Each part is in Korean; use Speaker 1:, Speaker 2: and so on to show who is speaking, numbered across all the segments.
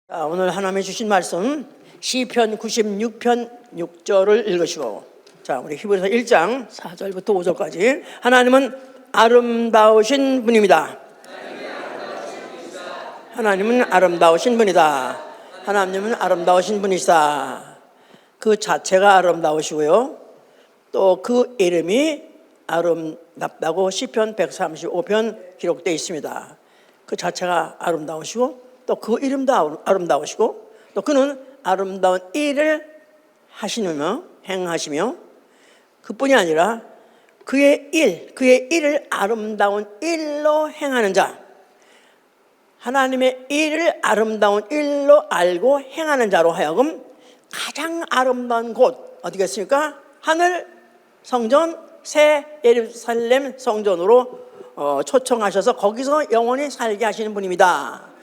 Speaker 1: 오늘 하나님이 주신 말씀 시편 96편 6절을 읽으시고, 우리 히브리서 1장 4절부터 5절까지. 하나님은 아름다우신 분입니다. 하나님은 아름다우신 분이다. 하나님은 아름다우신 분이시다. 그 자체가 아름다우시고요, 또 그 이름이 아름답다고 시편 135편 기록되어 있습니다. 그 자체가 아름다우시고, 또 그 이름도 아름다우시고, 또 그는 아름다운 일을 하시며 행하시며, 그뿐이 아니라 그의 일을 아름다운 일로 행하는 자, 하나님의 일을 아름다운 일로 알고 행하는 자로 하여금 가장 아름다운 곳 어디겠습니까? 하늘 성전, 새 예루살렘 성전으로 초청하셔서 거기서 영원히 살게 하시는 분입니다.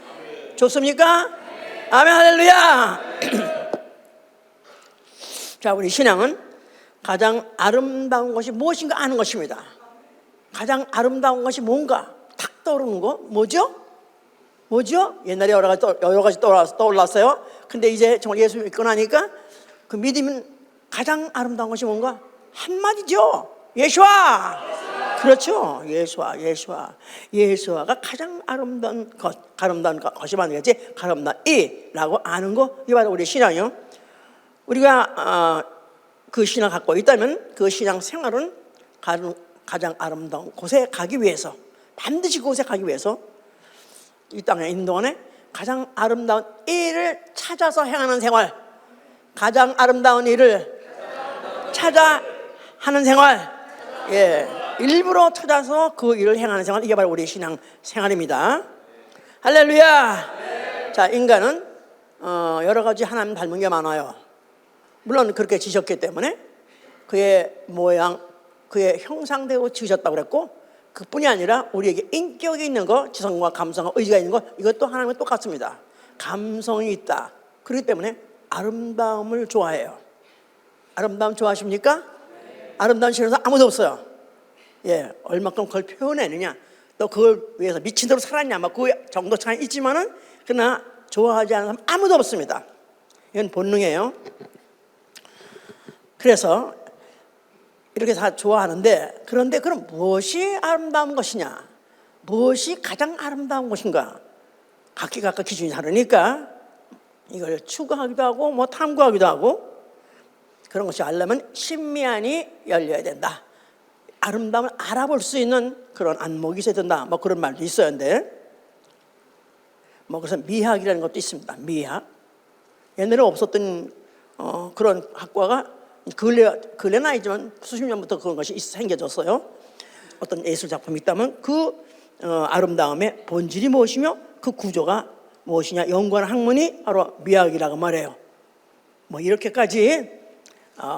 Speaker 1: 좋습니까? 아멘, 할렐루야. 자, 우리 신앙은 가장 아름다운 것이 무엇인가 아는 것입니다. 가장 아름다운 것이 뭔가 탁 떠오르는 거 뭐죠? 옛날에 여러 가지 떠올랐어요. 근데 이제 정말 예수 믿고 나니까 그 믿음은 가장 아름다운 것이 뭔가? 한마디죠. 예수와. 그렇죠. 예수와가 가장 아름다운 것이 만들겠지. 아름다운 이라고 아는 거, 이게 바로 우리 신앙이요. 우리가 그 신앙 갖고 있다면 그 신앙 생활은 가장 아름다운 곳에 가기 위해서, 반드시 그곳에 가기 위해서 이 땅에 있는 동안에 가장 아름다운 일을 찾아서 행하는 생활, 가장 아름다운 일을 찾아 하는 생활, 일부러 찾아서 그 일을 행하는 생활, 이게 바로 우리 신앙 생활입니다. 할렐루야. 자, 인간은 여러 가지 하나님 닮은 게 많아요. 물론 그렇게 지셨기 때문에 그의 모양, 그의 형상대로 지으셨다고 그랬고, 그뿐이 아니라 우리에게 인격이 있는 거, 지성과 감성과 의지가 있는 거, 이것도 하나님과 똑같습니다. 감성이 있다. 그렇기 때문에 아름다움을 좋아해요. 아름다움 좋아하십니까? 아름다운 싫어서 아무도 없어요. 얼마큼 그걸 표현해내냐, 또 그걸 위해서 미친 대로 살았냐, 그 정도 차이 있지만은, 그러나 좋아하지 않는 사람 아무도 없습니다. 이건 본능이에요. 그래서 이렇게 다 좋아하는데, 그런데 그럼 무엇이 아름다운 것이냐, 무엇이 가장 아름다운 것인가, 각각 기준이 다르니까 이걸 추구하기도 하고 탐구하기도 하고, 그런 것이 알려면 심미안이 열려야 된다. 아름다움을 알아볼 수 있는 그런 안목이 있어야 된다. 그런 말도 있어요. 근데 그래서 미학이라는 것도 있습니다. 미학. 옛날에 없었던 그런 학과가 근래는 아니지만 수십 년부터 그런 것이 생겨졌어요. 어떤 예술 작품이 있다면 그 아름다움의 본질이 무엇이며 그 구조가 무엇이냐 연구하는 학문이 바로 미학이라고 말해요. 이렇게까지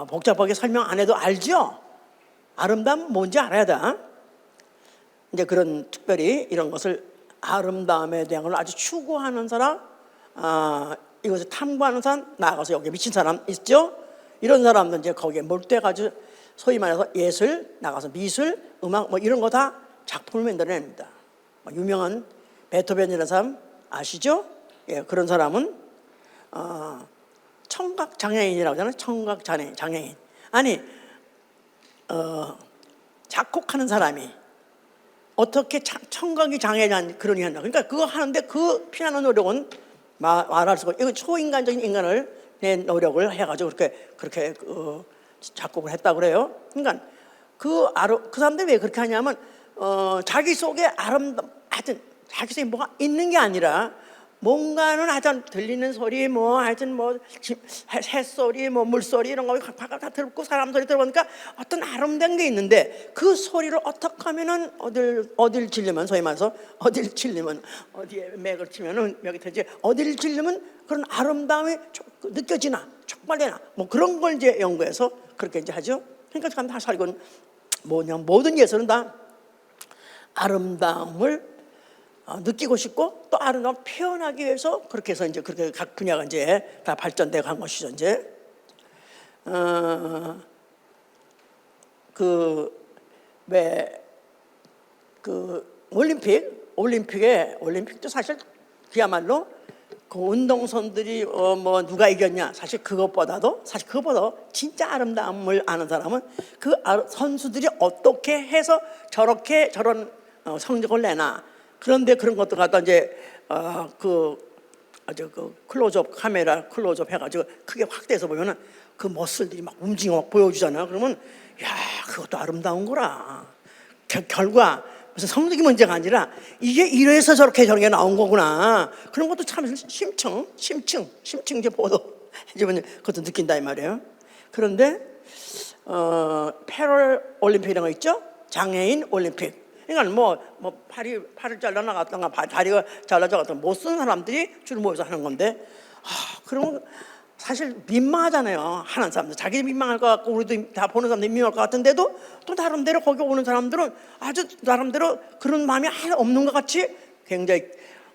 Speaker 1: 복잡하게 설명 안 해도 알죠? 아름다움 뭔지 알아야 돼. 이제 그런 특별히 이런 것을, 아름다움에 대한 걸 아주 추구하는 사람, 이것을 탐구하는 사람, 나아가서 여기에 미친 사람 있죠? 이런 사람들 이제 거기에 몰두해가지고 소위 말해서 예술, 나가서 미술, 음악 이런 거 다 작품을 만들어냅니다. 유명한 베토벤이라는 사람 아시죠? 그런 사람은 청각 장애인이라고 하잖아요. 청각 장애인. 아니, 작곡하는 사람이 어떻게 청각이 장애냐 그런 얘기한다. 그러니까 그거 하는데 그 피하는 노력은 말할 수가, 이거 초인간적인 인간을 내 노력을 해가지고 그렇게 작곡을 했다고 그래요. 그러니까 그 사람들이 왜 그렇게 하냐면 자기 속에 하여튼 자기 속에 뭐가 있는 게 아니라, 뭔가는 하여튼 들리는 소리, 하여튼 새소리, 물소리 이런 거 다 들고 사람 소리 들어보니까 어떤 아름다운 게 있는데, 그 소리를 어떻게 하면은 어딜 찔리면, 소위 말해서 어딜 찔리면, 어디에 맥을 치면은 맥이 터지, 어딜 찔리면 그런 아름다움이 느껴지나 촉발되나, 그런 걸 이제 연구해서 그렇게 이제 하죠. 그러니까 참 다 살고 모든 예술은 다 아름다움을 느끼고 싶고, 또 아름다움 표현하기 위해서 그렇게 해서 이제 그렇게 각 분야가 이제 다 발전되어 간 것이죠. 이제 올림픽도 사실 그야말로 그 운동선들이 뭐 누가 이겼냐? 사실 그것보다도 진짜 아름다움을 아는 사람은 그 선수들이 어떻게 해서 저런 성적을 내나. 그런데 그런 것도 갖다 이제 아주 그 카메라 클로즈업 해가지고 크게 확대해서 보면은 그 머슬들이 막 움직여 막 보여주잖아요. 그러면 야, 그것도 아름다운 거라. 결과 무슨 성적이 문제가 아니라 이게 이래서 저렇게 나온 거구나. 그런 것도 참 심층 이제 보도 해주면 그것도 느낀다 이 말이에요. 그런데 패럴 올림픽이라는 거 있죠? 장애인 올림픽. 그러니까 뭐 팔을 잘라 나갔던가 다리가 잘라져 갔던 못 쓰는 사람들이 줄 모여서 하는 건데, 그러면 사실 민망하잖아요. 하는 사람들 자기 민망할 것 같고 우리도 다 보는 사람들이 민망할 것 같은데도 또 나름대로 거기 오는 사람들은 아주 나름대로 그런 마음이 하나 없는 것 같이 굉장히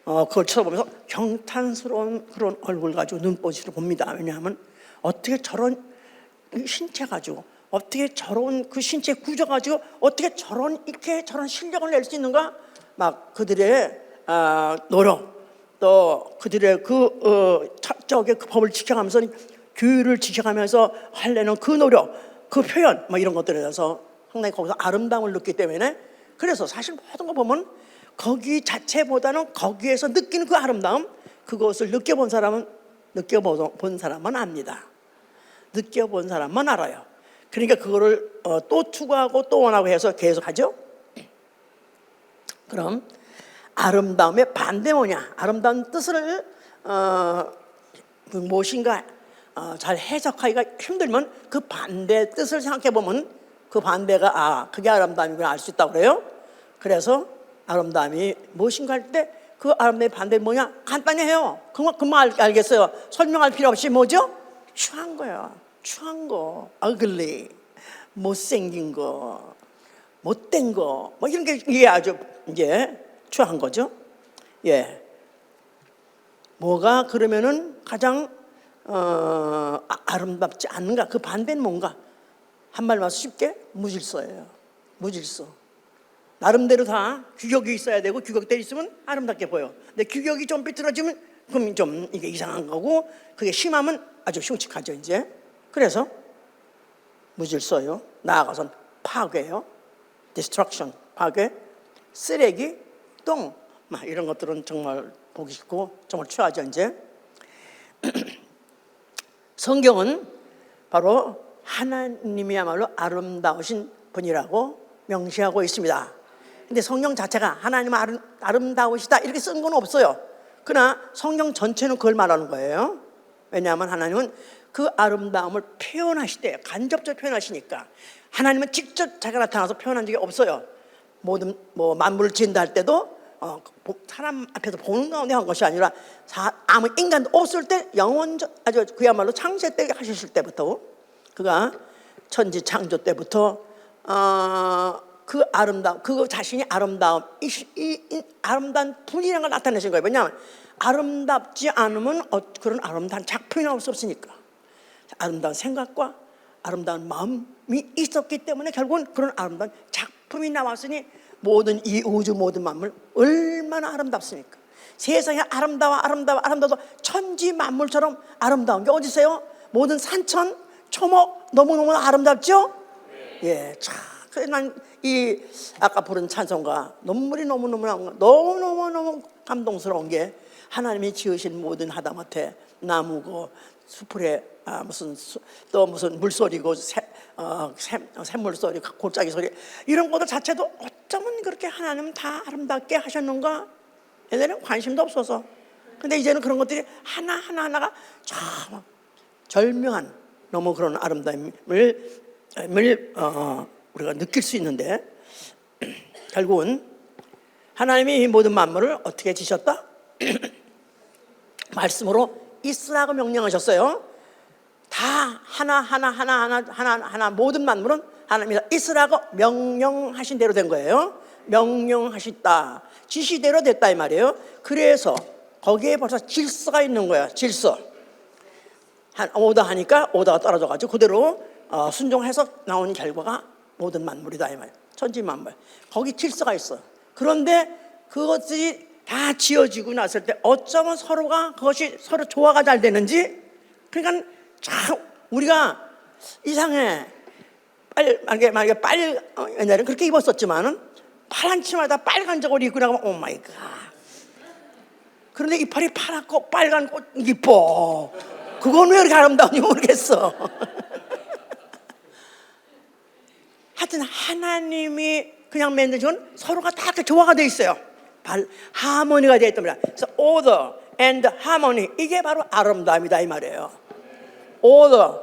Speaker 1: 그걸 쳐다보면서 경탄스러운 그런 얼굴 가지고 눈빛으로 봅니다. 왜냐하면 어떻게 저런 신체 가지고 어떻게 저런 그 신체 구조 가지고 어떻게 저런 실력을 낼 수 있는가? 막 그들의 노력, 또 그들의 그 법을 지켜가면서 규율을 지켜가면서 하려는 그 노력, 그 표현, 뭐 이런 것들에 대해서 상당히 거기서 아름다움을 느끼기 때문에, 그래서 사실 모든 거 보면 거기 자체보다는 거기에서 느끼는 그 아름다움, 그것을 느껴본 사람은 압니다. 느껴본 사람만 알아요. 그러니까 그거를 또 추구하고 또 원하고 해서 계속 하죠. 그럼 아름다움의 반대 뭐냐? 아름다운 뜻을 무엇인가 잘 해석하기가 힘들면 그 반대 뜻을 생각해 보면 그 반대가 그게 아름다움이구나 알 수 있다고 그래요. 그래서 아름다움이 무엇인가 할 때 그 아름다움의 반대는 뭐냐? 간단히 해요. 금방 알겠어요. 설명할 필요 없이 뭐죠? 추한 거예요. 추한 거, ugly, 못생긴 거, 못된 거, 뭐 이런 게 이게 아주 이제 추한 거죠. 예. 뭐가 그러면은 가장 아름답지 않는가? 그 반대는 뭔가? 한말로 쉽게 무질서예요. 무질서. 나름대로 다 규격이 있어야 되고 규격대로 있으면 아름답게 보여. 근데 규격이 좀 삐뚤어지면 그럼 좀 이게 이상한 거고, 그게 심하면 아주 흉측하죠 이제. 그래서 무질서요. 나아가선 파괴요. destruction, 파괴, 쓰레기, 똥, 막 이런 것들은 정말 보기 싫고 정말 추하죠 이제. 성경은 바로 하나님이야말로 아름다우신 분이라고 명시하고 있습니다. 근데 성경 자체가 하나님 아름다우시다 이렇게 쓴 건 없어요. 그러나 성경 전체는 그걸 말하는 거예요. 왜냐하면 하나님은 그 아름다움을 표현하실 때 간접적으로 표현하시니까. 하나님은 직접 자기가 나타나서 표현한 적이 없어요. 모든 만물을 지은다 할 때도 사람 앞에서 보는 가운데 한 것이 아니라 아무 인간도 없을 때 아주 그야말로 창세 때 하셨을 때부터, 그가 천지 창조 때부터 그 아름다움, 그 자신이 아름다움, 이 아름다운 분이라는 걸 나타내신 거예요. 왜냐하면 아름답지 않으면 그런 아름다운 작품이 나올 수 없으니까. 아름다운 생각과 아름다운 마음이 있었기 때문에 결국은 그런 아름다운 작품이 나왔으니, 모든 이 우주 모든 만물 얼마나 아름답습니까? 세상에 아름다워 천지 만물처럼 아름다운 게 어디 있어요? 모든 산천 초목 너무너무 아름답죠? 예, 참. 그래서 난 이 아까 부른 찬송가 눈물이 너무너무 감동스러운 게, 하나님이 지으신 모든 하다못해 나무고 수풀에 무슨 물소리고 샘물 소리, 골짜기 소리, 이런 것들 자체도 어쩌면 그렇게 하나님은 다 아름답게 하셨는가? 옛날에는 관심도 없어서. 근데 이제는 그런 것들이 하나하나가 참 절묘한 너무 그런 아름다움을 우리가 느낄 수 있는데, 결국은 하나님이 이 모든 만물을 어떻게 지셨다? 말씀으로 있으라고 명령하셨어요. 다 하나 모든 만물은 하나님이 있으라고 명령하신 대로 된 거예요. 명령하셨다, 지시대로 됐다 이 말이에요. 그래서 거기에 벌써 질서가 있는 거야. 질서. 오다 하니까 오다가 떨어져가지고 그대로 순종해서 나온 결과가 모든 만물이다 이 말이에요. 천지 만물. 거기 질서가 있어. 그런데 그것들이 다 지어지고 났을 때 어쩌면 서로가 그것이 서로 조화가 잘 되는지. 그러니까 참 우리가 이상해. 만약에 옛날에는 그렇게 입었었지만은 파란 치마에다 빨간 저고리 입고 나가면 오 마이 갓. 그런데 이빨이 파랗고 빨간 꽃 이뻐. 그건 왜 이렇게 아름다운지 모르겠어. 하여튼 하나님이 그냥 만든 건 서로가 다 이렇게 조화가 돼 있어요. 하모니가 되어 있단 말이야. 그래서 order and harmony, 이게 바로 아름다움이다 이 말이에요. order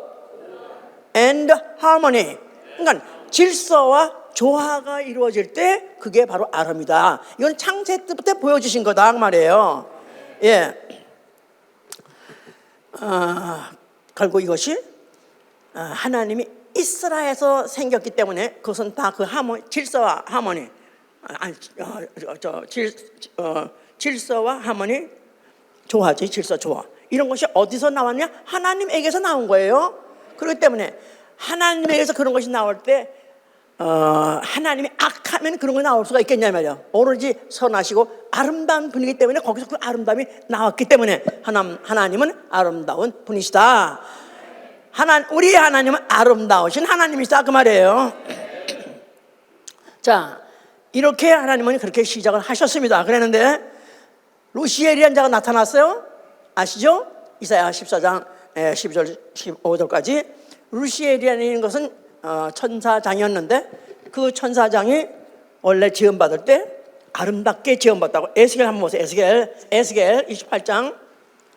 Speaker 1: and harmony, 그러니까 질서와 조화가 이루어질 때 그게 바로 아름이다. 이건 창세 때부터 보여주신 거다 그 말이에요. 예. 결국 이것이 하나님이 이스라엘에서 생겼기 때문에 그것은 다 그 질서와 하모니, 질서와 하모니, 조화지. 질서 조화, 이런 것이 어디서 나왔냐? 하나님에게서 나온 거예요. 그렇기 때문에 하나님에게서 그런 것이 나올 때 하나님이 악하면 그런 거 나올 수가 있겠냐 말이야. 오로지 선하시고 아름다운 분이기 때문에 거기서 그 아름다움이 나왔기 때문에 하나님은 아름다운 분이시다. 우리 하나님은 아름다우신 하나님이시다 그 말이에요. 자, 이렇게 하나님은 그렇게 시작을 하셨습니다. 그랬는데 루시엘이라는 자가 나타났어요. 아시죠? 이사야 14장 12절 15절까지 루시엘이라는 것은 천사장이었는데 그 천사장이 원래 지음받을 때 아름답게 지음받았다고. 에스겔 한번 보세요. 에스겔 28장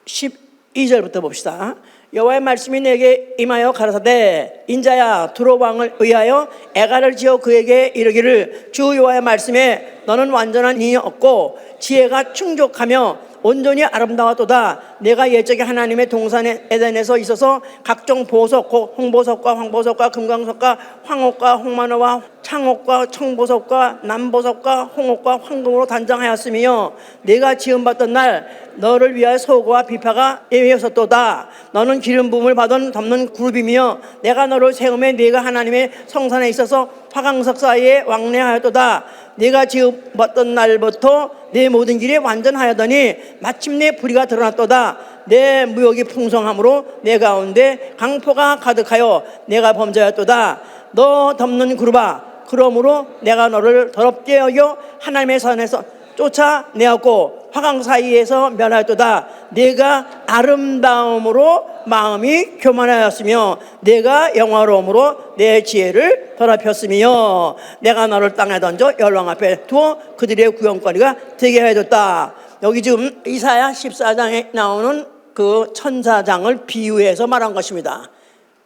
Speaker 1: 12절부터 봅시다. 여호와의 말씀이 내게 임하여 가라사대 인자야 두로 왕을 의하여 애가를 지어 그에게 이르기를 주 여호와의 말씀에 너는 완전한 인이 없고 지혜가 충족하며 온전히 아름다웠도다. 내가 옛적에 하나님의 동산 에덴에서 있어서 각종 보석, 홍보석과 황보석과 금광석과 황옥과 홍마노와 창옥과 청보석과 남보석과 홍옥과 황금으로 단장하였으며 내가 지음받던 날 너를 위하여 소고와 비파가 예외였었도다. 너는 기름 부음을 받은 덮는 그룹이며 내가 너를 세움에 네가 하나님의 성산에 있어서 화강석 사이에 왕래하였도다. 네가 지음받던 날부터 내 모든 길이 완전하여더니 마침내 불의가 드러났도다. 내 무역이 풍성함으로 내 가운데 강포가 가득하여 내가 범죄하였도다. 너 덮는 그룹아, 그러므로 내가 너를 더럽게 여겨 하나님의 산에서 쫓아내었고 화강 사이에서 멸하였도다. 내가 아름다움으로 마음이 교만하였으며 내가 영화로움으로 내 지혜를 더럽혔으며 내가 너를 땅에 던져 열왕 앞에 두어 그들의 구경거리가 되게 해줬다. 여기 지금 이사야 14장에 나오는 그 천사장을 비유해서 말한 것입니다.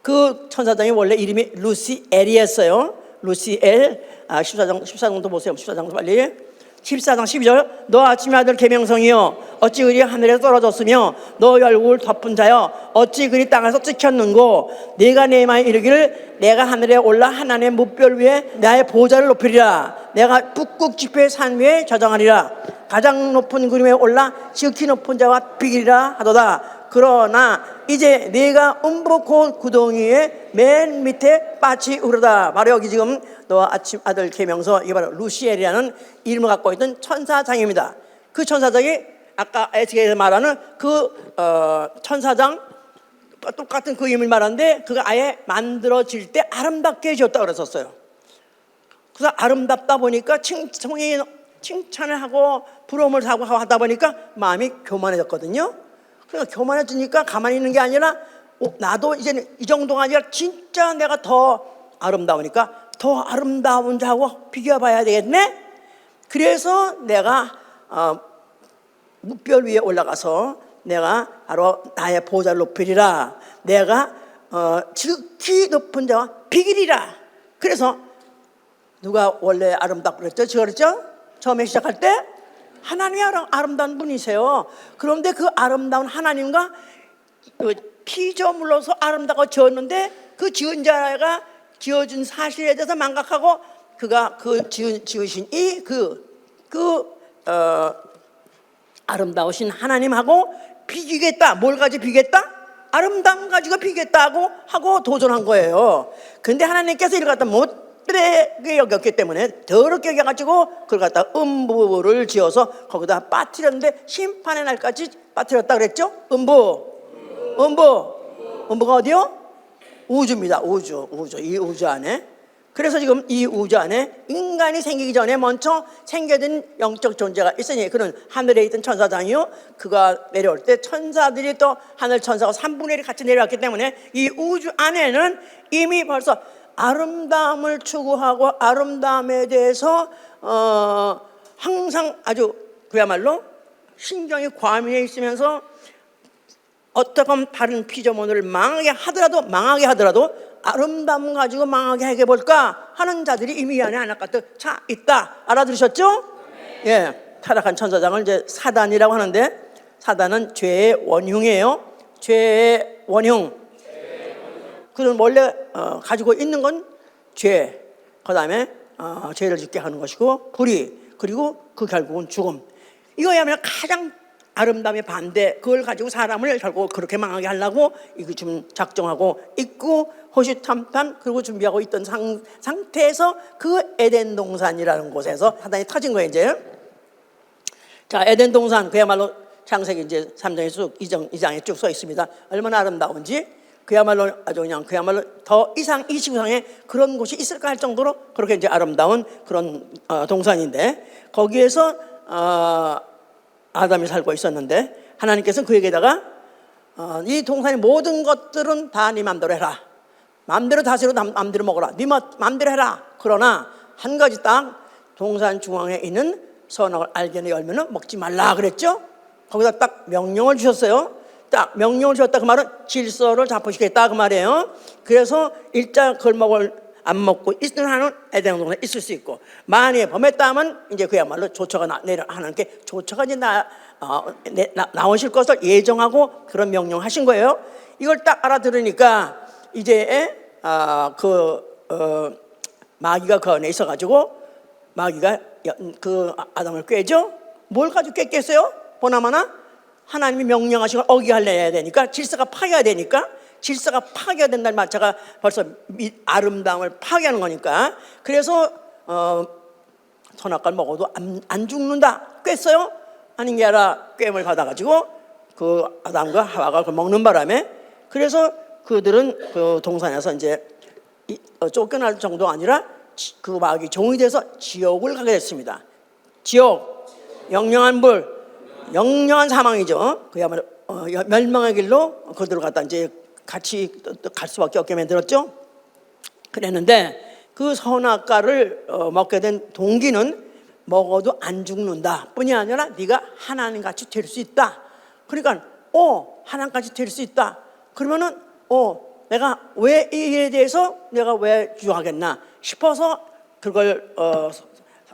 Speaker 1: 그 천사장이 원래 이름이 루시엘이었어요. 루시엘. 14장도 보세요. 14장도 빨리. 14장 12절 너 아침의 아들 계명성이여 어찌 그리 하늘에서 떨어졌으며 너 얼굴 덮은 자여 어찌 그리 땅에서 찍혔는고 네가 내 마음에 이르기를 내가 하늘에 올라 하나님의 무별 위에 나의 보좌를 높이리라. 내가 북극 지폐의 산 위에 저장하리라. 가장 높은 구름에 올라 지극히 높은 자와 비기리라 하도다. 그러나 이제 네가 음부 곧 구덩이의 맨 밑에 빠치 우르다. 바로 여기 지금 너 아침 아들 계명서, 이게 바로 루시엘이라는 이름을 갖고 있던 천사장입니다. 그 천사장이 아까 에스겔에서 말하는 그 천사장 똑같은 그 이름을 말하는데 그가 아예 만들어질 때 아름답게 지었다고 그랬었어요. 그래서 아름답다 보니까 칭찬을 하고 부러움을 사고 하다 보니까 마음이 교만해졌거든요. 그러니까 교만해지니까 가만히 있는 게 아니라 나도 이제는 이 정도가 아니라 진짜 내가 더 아름다우니까 더 아름다운 자하고 비교해 봐야 되겠네. 그래서 내가 무별 위에 올라가서 내가 바로 나의 보좌를 높이리라. 내가 지극히 높은 자와 비기리라. 그래서 누가 원래 아름답고 그랬죠? 제가 그랬죠? 처음에 시작할 때 하나님이 아름다운 분이세요. 그런데 그 아름다운 하나님과 피조물로서 아름다고 지었는데 그 지은 자가 지어준 사실에 대해서 망각하고 그가 그 지으신 이 아름다우신 하나님하고 비기겠다. 뭘 가지고 비겠다? 아름다움 가지고 비겠다고 하고 도전한 거예요. 근데 하나님께서 이를 갖다 못되게 여겼기 때문에 더럽게 여겨가지고 그걸 갖다 음부를 지어서 거기다 빠뜨렸는데 심판의 날까지 빠뜨렸다 그랬죠? 음부가 어디요? 우주입니다. 우주. 이 우주 안에. 그래서 지금 이 우주 안에 인간이 생기기 전에 먼저 생겨진 영적 존재가 있으니 그는 하늘에 있던 천사장이요, 그가 내려올 때 천사들이 또 하늘 천사가 3분의 1이 같이 내려왔기 때문에 이 우주 안에는 이미 벌써 아름다움을 추구하고 아름다움에 대해서 항상 아주 그야말로 신경이 과민해 있으면서 어떻게 다른 피조물을 망하게 하더라도 아름다움 가지고 망하게 해볼까 하는 자들이 이미 안에 하나 가득 차 있다. 알아들으셨죠? 네. 예, 타락한 천사장을 이제 사단이라고 하는데, 사단은 죄의 원흉이에요. 죄의 원흉. 그는 원래 가지고 있는 건 죄, 그 다음에 죄를 짓게 하는 것이고 불의, 그리고 그 결국은 죽음. 이거야말로 가장 아름다움의 반대, 그걸 가지고 사람을 결국 그렇게 망하게 하려고 이거 좀 작정하고 있고 호시탐탐 그리고 준비하고 있던 상태에서 그 에덴 동산이라는 곳에서 사단이 터진 거예요. 이제 자, 에덴 동산 그야말로 창세기 이제 3장에 쭉 2장에 쭉 써 있습니다. 얼마나 아름다운지 그야말로 아주 그냥 그야말로 더 이상 이 지구상에 그런 곳이 있을까 할 정도로 그렇게 이제 아름다운 그런 동산인데, 거기에서 아담이 살고 있었는데 하나님께서는 그에게다가 이 동산의 모든 것들은 다 네 맘대로 해라, 맘대로 다스려 맘대로 먹어라, 네 맘대로 해라. 그러나 한 가지 딱 동산 중앙에 있는 선악을 알게 하는 열매는 먹지 말라 그랬죠. 거기다 딱 명령을 주셨어요. 딱 명령을 주셨다 그 말은 질서를 잡으시겠다 그 말이에요. 그래서 일자 그걸 안 먹고 있는 한은 에덴 동산에 있을 수 있고, 만약에 범했다 하면 이제 그야말로 조처가 하나님께 조처가 이제 나오실 것을 예정하고 그런 명령하신 거예요. 이걸 딱 알아들으니까 이제 마귀가 그 안에 있어가지고 마귀가 그 아담을 꾀죠. 뭘 가지고 깼겠어요? 보나마나 하나님이 명령하시고 어기하려야 되니까, 질서가 파괴가 되니까, 질서가 파괴가 된다는 말자가 벌써 아름다움을 파괴하는 거니까. 그래서 선악과를 먹어도 안 죽는다 꿰어요? 아닌 게 아니라 꿰임을 받아가지고 그 아담과 하와가 그걸 먹는 바람에, 그래서 그들은 그 동산에서 이제 쫓겨날 정도가 아니라 그 마귀 종이 돼서 지옥을 가게 됐습니다. 지옥, 영영한 불, 영영한 사망이죠. 그야말로 멸망의 길로 그들을 갖다 이제 같이 갈 수밖에 없게 만들었죠. 그랬는데 그 선악과를 먹게 된 동기는 먹어도 안 죽는다 뿐이 아니라 네가 하나님같이 될 수 있다. 그러니까 하나님같이 될 수 있다. 그러면은 내가 왜 이 일에 대해서 내가 왜 주저하겠나 싶어서 그걸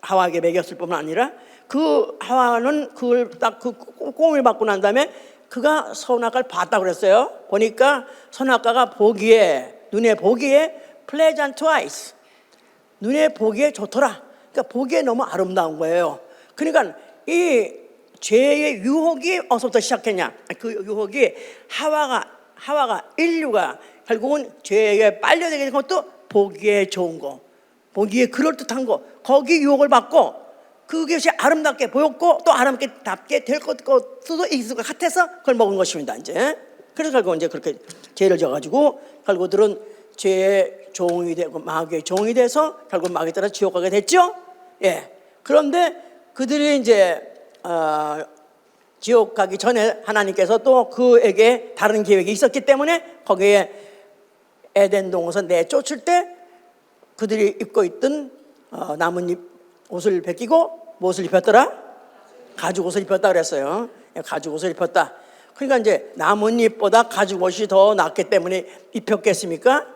Speaker 1: 하와에게 먹였을 뿐만 아니라 그 하와는 그걸 딱 그 꿈을 받고 난 다음에 그가 선악과를 봤다고 그랬어요. 보니까 선악과가 눈에 보기에 pleasant eyes, 눈에 보기에 좋더라. 그러니까 보기에 너무 아름다운 거예요. 그러니까 이 죄의 유혹이 어디서부터 시작했냐? 그 유혹이 하와가 인류가 결국은 죄에 빨려들게 된 것도 보기에 좋은 거, 보기에 그럴듯한 거, 거기 유혹을 받고 그것이 아름답게 보였고 또 아름답게 될 것도 있을 것 같아서 그걸 먹은 것입니다. 이제 그래서 결국 이제 그렇게 죄를 져가지고 결국들은 죄의 종이 되고 마귀의 종이 돼서 결국 마귀에 따라 지옥 가게 됐죠. 예. 그런데 그들이 이제 지옥 가기 전에 하나님께서 또 그에게 다른 계획이 있었기 때문에 거기에 에덴 동산 내쫓을 때 그들이 입고 있던 나뭇잎 옷을 벗기고 무엇을 입혔더라? 가죽 옷을 입혔다 그랬어요. 가죽 옷을 입혔다. 그러니까 이제 나뭇잎보다 가죽 옷이 더 낫기 때문에 입혔겠습니까?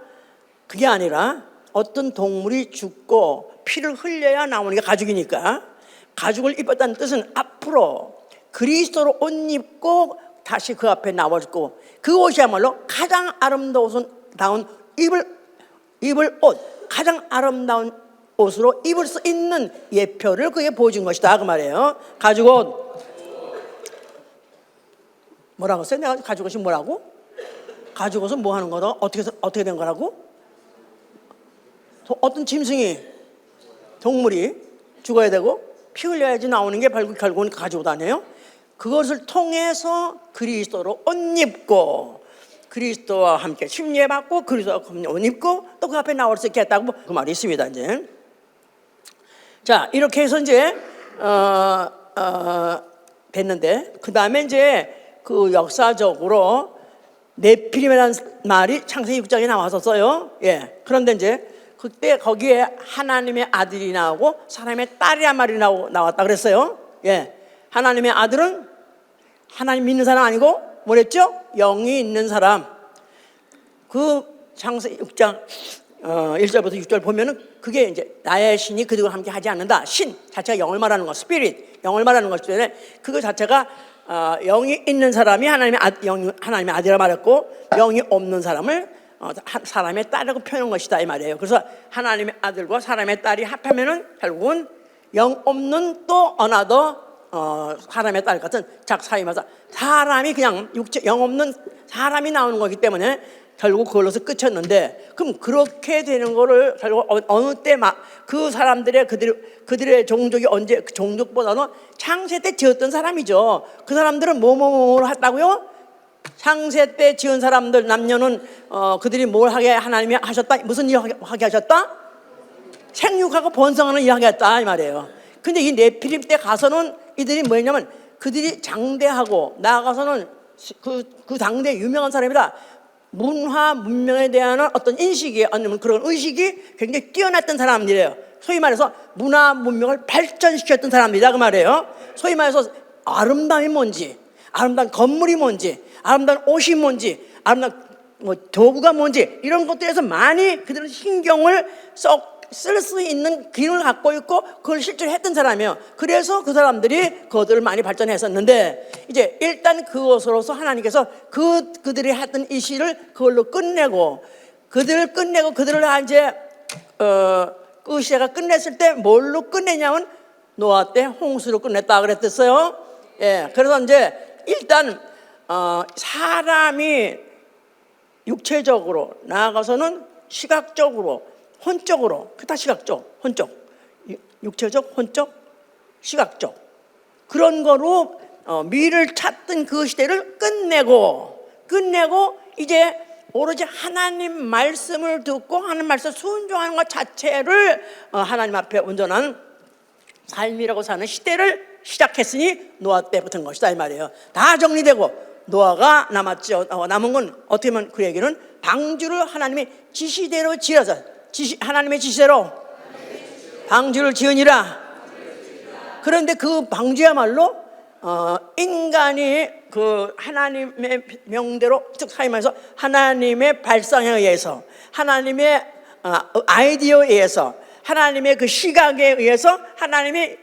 Speaker 1: 그게 아니라 어떤 동물이 죽고 피를 흘려야 나오는 게 가죽이니까, 가죽을 입었다는 뜻은 앞으로 그리스도로 옷 입고 다시 그 앞에 나왔고, 그 옷이야말로 가장 아름다운 입을 옷, 가장 아름다운 옷으로 입을 수 있는 예표를 그게 보여준 것이다 그 말이에요. 가죽 옷. 뭐라고 했어요? 내가 가죽 옷이 뭐라고? 가죽 옷은 뭐 하는 거다? 어떻게 된 거라고? 어떤 짐승이 동물이 죽어야 되고 피 흘려야지 나오는 게 결국은 가지고 다녀요. 그것을 통해서 그리스도로 옷 입고 그리스도와 함께 침례받고 그리스도와 함께 옷 입고 또 그 앞에 나올 수 있게 했다고 그 말이 있습니다. 이제 자 이렇게 해서 이제 됐는데 그 다음에 이제 그 역사적으로 네피림이라는 말이 창세기 6장에 나왔었어요. 예. 그런데 이제 그때 거기에 하나님의 아들이 나오고 사람의 딸이란 말이 나왔다 그랬어요. 예. 하나님의 아들은 하나님 믿는 사람 아니고 뭐랬죠? 영이 있는 사람. 그 창세기 6장 1절부터 6절 보면은 그게 이제 나의 신이 그들과 함께 하지 않는다. 신 자체가 영을 말하는 거, 스피릿 영을 말하는 것이기 때문에 그거 자체가 영이 있는 사람이 하나님의 아들이라 말했고 영이 없는 사람을 사람의 딸이라고 표현한 것이다 이 말이에요. 그래서 하나님의 아들과 사람의 딸이 합하면은 결국은 영 없는 또 어나더 사람의 딸 같은 작사이마사 사람이 그냥 영 없는 사람이 나오는 거기 때문에 결국 그걸로서 끝이었는데 그럼 그렇게 되는 거를 결국 어느 때 그 사람들의 그들의 종족이 언제 그 종족보다는 창세 때 지었던 사람이죠. 그 사람들은 뭐를 했다고요? 창세 때 지은 사람들 남녀는 그들이 뭘 하게 하나님이 하셨다? 무슨 일 하게 하셨다? 생육하고 번성하는 일 하게 했다 이 말이에요. 근데 이 네피림 때 가서는 이들이 뭐냐면 그들이 장대하고 나아가서는 그 당대 유명한 사람이라 문화 문명에 대한 어떤 인식이 아니면 그런 의식이 굉장히 뛰어났던 사람들이에요. 소위 말해서 문화 문명을 발전시켰던 사람들이다 그 말이에요. 소위 말해서 아름다움이 뭔지, 아름다운 건물이 뭔지, 아름다운 옷이 뭔지, 아름다운 도구가 뭔지 이런 것들에서 많이 그들은 신경을 쓸 수 있는 기능을 갖고 있고 그걸 실제로 했던 사람이에요. 그래서 그 사람들이 그것들을 많이 발전했었는데 이제 일단 그것으로서 하나님께서 그들이 했던 이 시를 그걸로 끝내고 그들을 이제 그 시대가 끝냈을 때 뭘로 끝내냐면 노아 때 홍수로 끝냈다 그랬었어요. 예, 그래서 이제 일단 사람이 육체적으로 나아가서는 시각적으로 혼적으로 그다 시각적, 혼적, 육체적, 혼적, 시각적 그런 거로 미를 찾던 그 시대를 끝내고 이제 오로지 하나님 말씀을 듣고 하나님 말씀 순종하는 것 자체를 하나님 앞에 온전한 삶이라고 사는 시대를 시작했으니 노아 때 붙은 것이다 이 말이에요. 다 정리되고 노아가 남았죠. 남은 건 어떻게 보면 그 얘기는 방주를 하나님의 지시대로 지어서 하나님의 지시대로 방주를 지으니라. 그런데 그 방주야말로 인간이 그 하나님의 명대로 즉 사임해서 하나님의 발상에 의해서 하나님의 아이디어에 의해서 하나님의 그 시각에 의해서 하나님의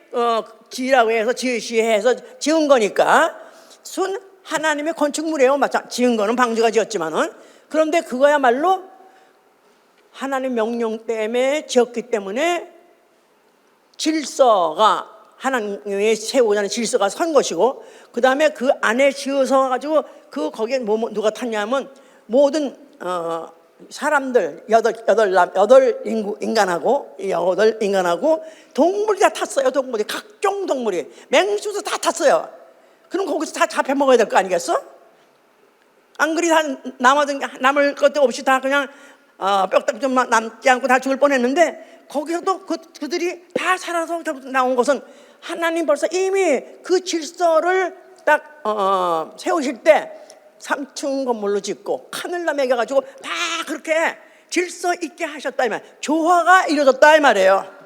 Speaker 1: 지으라고 해서 지으시해서 지은 거니까 순 하나님의 건축물이에요. 맞아. 지은 거는 방주가 지었지만은 그런데 그거야말로 하나님 명령 때문에 지었기 때문에 질서가 하나님의 세우고자 하는 질서가 선 것이고 그 다음에 그 안에 지어서 가지고 거기에 누가 탔냐면 모든 사람들 여덟 인간하고 동물이 다 탔어요. 동물이 각종 동물이 맹수도 다 탔어요. 그럼 거기서 다 잡혀 먹어야 될 거 아니겠어? 안 그리 다 남을 것도 없이 다 그냥 뼈다귀 좀 남지 않고 다 죽을 뻔했는데 거기서도 그들이 다 살아서 나온 것은 하나님 벌써 이미 그 질서를 딱 세우실 때 3층 건물로 짓고 하늘나 매겨가지고 다 그렇게 질서 있게 하셨다 이 말. 조화가 이루어졌다 이 말이에요.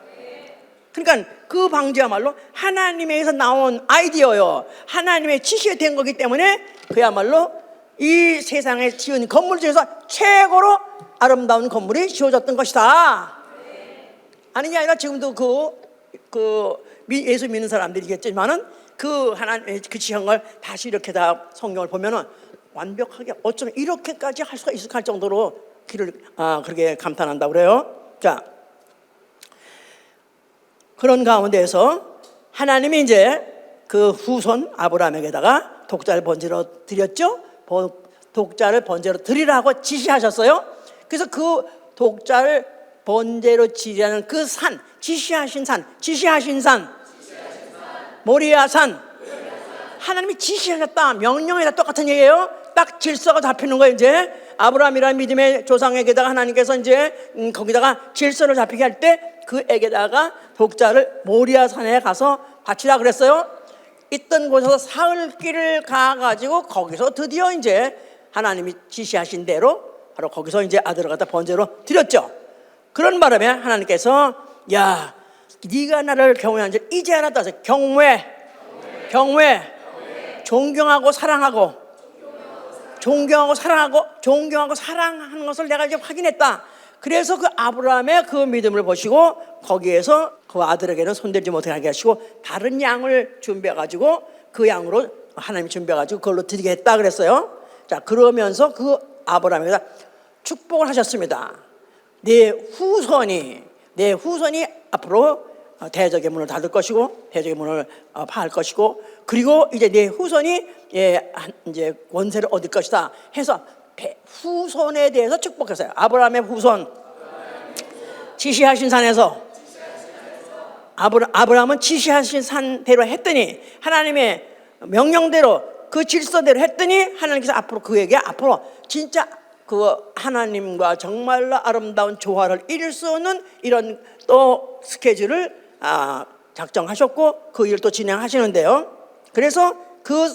Speaker 1: 그러니까 그 방주야말로 하나님에게서 나온 아이디어요. 하나님의 지시에 된 거기 때문에 그야말로 이 세상에 지은 건물 중에서 최고로 아름다운 건물이 지어졌던 것이다. 아니냐 아니라 지금도 예수 믿는 사람들이겠지만은 그 하나님의 그 지은 걸 다시 이렇게 다 성경을 보면은 완벽하게 어쩌면 이렇게까지 할 수가 있을까 할 정도로 그렇게 감탄한다고 그래요. 자, 그런 가운데에서 하나님이 이제 그 후손 아브라함에게다가 독자를 번제로 드렸죠. 독자를 번제로 드리라고 지시하셨어요. 그래서 그 독자를 번제로 지리하는 그 산, 지시하신 산, 모리아산. 하나님이 지시하셨다, 명령이다, 똑같은 얘기예요. 딱 질서가 잡히는 거예요. 이제 아브라함이라는 믿음의 조상에게다가 하나님께서 이제 거기다가 질서를 잡히게 할 때 그에게다가 독자를 모리아산에 가서 바치라 그랬어요. 있던 곳에서 사흘길을 가가지고 거기서 드디어 이제 하나님이 지시하신 대로 바로 거기서 이제 아들을 갖다 번제로 드렸죠. 그런 바람에 하나님께서 야, 네가 나를 경외한 줄 이제 알았다. 경외. 존경하고 사랑하고 사랑하는 것을 내가 이제 확인했다. 그래서 그 아브라함의 그 믿음을 보시고 거기에서 그 아들에게는 손대지 못하게 하시고 다른 양을 준비해가지고 그 양으로 하나님이 준비해가지고 그걸로 드리게 했다 그랬어요. 자, 그러면서 그 아브라함에게 축복을 하셨습니다. 내 후손이 앞으로 대적의 문을 닫을 것이고 대적의 문을 파할 것이고 그리고 이제 내 후손이 이제 권세를 얻을 것이다 해서 후손에 대해서 축복했어요. 아브라함의 후손 지시하신 산에서 아브라함은 지시하신 산대로 했더니 하나님의 명령대로 그 질서대로 했더니 하나님께서 앞으로 그에게 앞으로 진짜 그 하나님과 정말로 아름다운 조화를 이룰 수 없는 이런 또 스케줄을 작정하셨고 그 일을 또 진행하시는데요. 그래서 그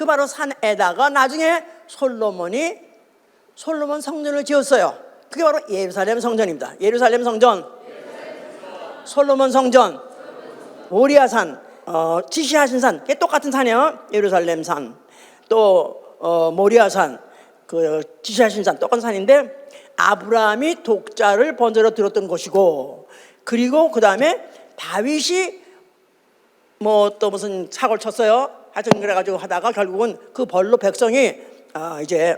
Speaker 1: 바로 산에다가 나중에 솔로몬 성전을 지었어요. 그게 바로 예루살렘 성전입니다. 예루살렘 성전, 솔로몬 성전, 모리아산, 지시하신 산, 그게 똑같은 산이에요. 예루살렘 산, 또 모리아산, 그 지시하신 산 똑같은 산인데 아브라함이 독자를 번제로 드렸던 곳이고 그리고 그 다음에 다윗이 뭐 또 무슨 사고를 쳤어요. 하여튼 그래가지고 하다가 결국은 그 벌로 백성이 이제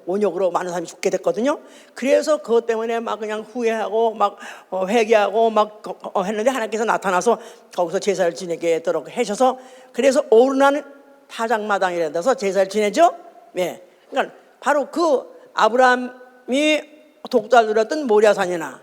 Speaker 1: 온역으로 많은 사람이 죽게 됐거든요. 그래서 그것 때문에 막 그냥 후회하고 막 회개하고 막 했는데 하나님께서 나타나서 거기서 제사를 지내게 하도록 하셔서 그래서 오르난 타작마당이라는 데서 제사를 지내죠. 네. 그러니까 바로 그 아브라함이 독자를 드렸던 모리아산이나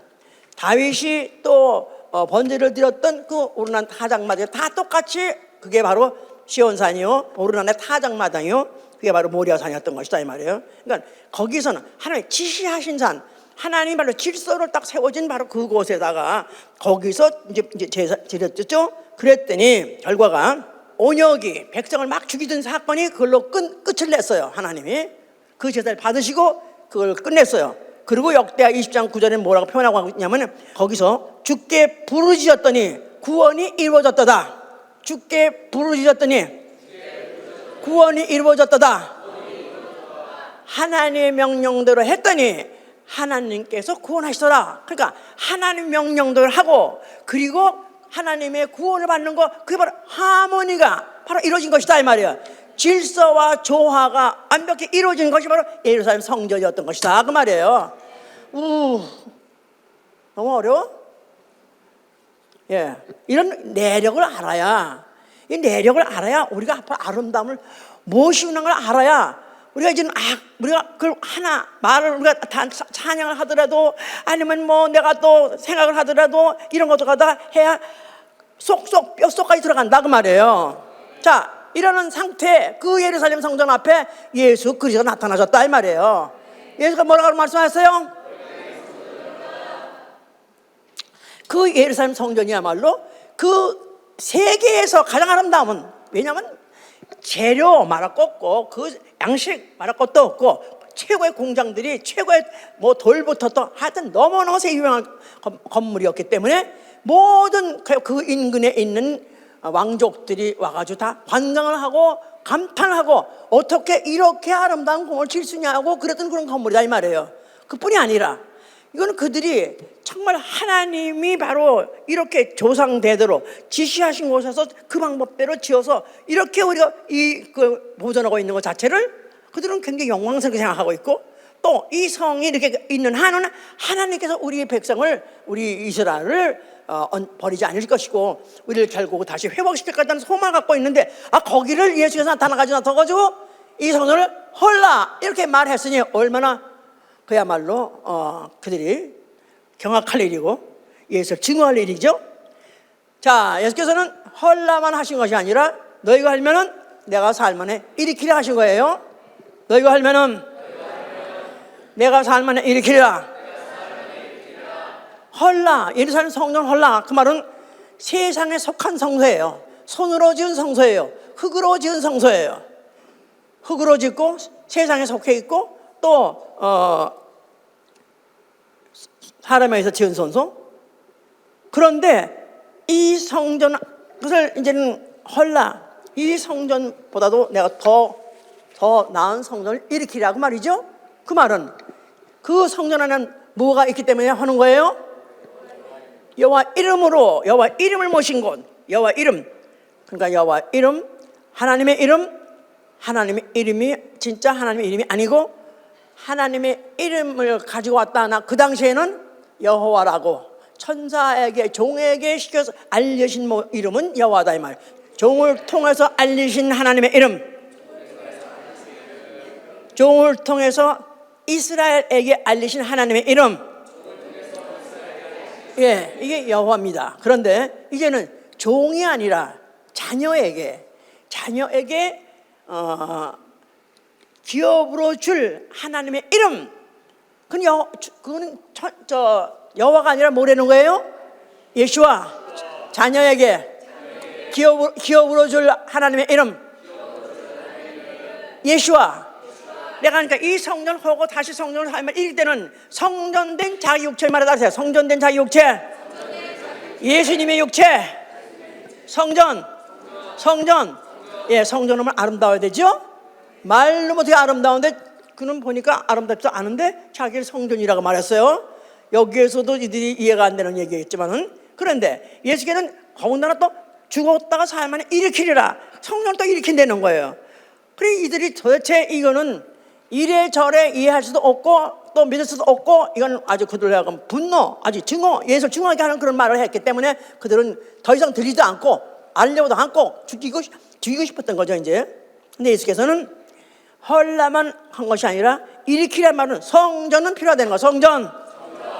Speaker 1: 다윗이 또 번제를 드렸던 그 오르난 타작마당 다 똑같이 그게 바로 시온산이요 오르난의 타작마당이요 그게 바로 모리아산이었던 것이다 이 말이에요. 그러니까 거기서는 하나님 지시하신 산 하나님 바로 질서를 딱 세워진 바로 그곳에다가 거기서 이제 제사 드렸죠. 그랬더니 결과가 온역이 백성을 막 죽이던 사건이 그걸로 끝을 냈어요. 하나님이 그 제사를 받으시고 그걸 끝냈어요. 그리고 역대하 20장 9절에 뭐라고 표현하고 있냐면 거기서 주께 부르짖었더니 구원이 이루어졌다다. 주께 부르짖었더니 구원이 이루어졌다다. 하나님의 명령대로 했더니 하나님께서 구원하시더라. 그러니까 하나님 명령대로 하고 그리고 하나님의 구원을 받는 거 그게 바로 하모니가 바로 이루어진 것이다 이 말이에요. 질서와 조화가 완벽히 이루어진 것이 바로 예루살렘 성전이었던 것이다 그 말이에요. 너무 어려워? 예, 이런 내력을 알아야 이 내력을 알아야 우리가 앞으로 아름다움을 모시는 걸 알아야 우리가 이제 우리가 그걸 하나 말을 우리가 다 찬양을 하더라도 아니면 뭐 내가 또 생각을 하더라도 이런 것도 가다 해야 쏙쏙 뼛속까지 들어간다 그 말이에요. 자, 이러는 상태 그 예루살렘 성전 앞에 예수 그리스도가 나타나셨다 이 말이에요. 예수가 뭐라고 말씀하셨어요? 그 예루살렘 성전이야말로 그 세계에서 가장 아름다운 왜냐하면 재료 말할 것 없고 그 양식 말할 것도 없고 최고의 공장들이 최고의 뭐 돌부터 또 하여튼 너무너무 유명한 건물이었기 때문에 모든 그 인근에 있는 왕족들이 와가지고 다 관광을 하고 감탄하고 어떻게 이렇게 아름다운 공을 질 수 있냐고 그랬던 그런 건물이다 이 말이에요. 그뿐이 아니라 이거는 그들이 정말 하나님이 바로 이렇게 조상대대로 지시하신 곳에서 그 방법대로 지어서 이렇게 우리가 보존하고 있는 것 자체를 그들은 굉장히 영광스럽게 생각하고 있고 또 이 성이 이렇게 있는 한은 하나님께서 우리 백성을 우리 이스라엘을 버리지 않을 것이고 우리를 결국 다시 회복시킬 것이라는 소망을 갖고 있는데 거기를 예수께서 나타나가지고 이 성전을 헐라 이렇게 말했으니 얼마나 그야말로 그들이 경악할 일이고 예수를 증오할 일이죠. 자, 예수께서는 헐라만 하신 것이 아니라 너희가 하면은 내가 살만해 일으키려 하신 거예요. 너희가 하면은 내가 살만해 일으키리라. 헐라, 예루살렘 성전 헐라, 그 말은 세상에 속한 성소예요. 손으로 지은 성소예요. 흙으로 지은 성소예요. 흙으로 짓고 세상에 속해 있고 또 사람에 의해서 지은 성소. 그런데 이 성전, 그것을 이제는 헐라, 이 성전보다도 내가 더 나은 성전을 일으키라고 말이죠. 그 말은 그 성전 안에는 뭐가 있기 때문에 하는 거예요? 여호와 이름으로, 여호와 이름을 모신 곳, 여호와 이름. 그러니까 여호와 이름, 하나님의 이름이 진짜 하나님의 이름이 아니고 하나님의 이름을 가지고 왔다. 나 그 당시에는 여호와라고 천사에게 종에게 시켜서 알려진 이름은 여호와다 이 말. 종을 통해서 알리신 하나님의 이름, 종을 통해서 이스라엘에게 알리신 하나님의 이름, 예, 이게 여호와입니다. 그런데 이제는 종이 아니라 자녀에게 기업으로 줄 하나님의 이름, 그거는 여호와가 아니라 뭐라는 거예요? 예수와 자녀에게 기업으로 줄 하나님의 이름, 예수와. 내가 그러니까 이 성전 하고 다시 성전을 하면 읽을 때는 성전된 자기 육체를 말하다 하세요. 성전된 자기 육체, 예수님의 육체, 성전. 예, 성전은 아름다워야 되죠. 말로 어떻게 아름다운데 그는 보니까 아름답지도 않은데 자기를 성전이라고 말했어요. 여기에서도 이들이 이해가 안 되는 얘기겠지만은, 그런데 예수께서는 더군다나 또 죽었다가 살만에 일으키리라, 성전을 또 일으킨다는 거예요. 그래 이들이 도대체 이거는 이래저래 이해할 수도 없고 또 믿을 수도 없고, 이건 아주 그들로 하여금 분노, 아주 증오, 예수를 증오하게 하는 그런 말을 했기 때문에 그들은 더 이상 들리지도 않고 알려고도 않고 죽이고 싶었던 거죠 이제. 근데 예수께서는 헐라만 한 것이 아니라 일으키란 말은 성전은 필요하다는 거예요. 성전.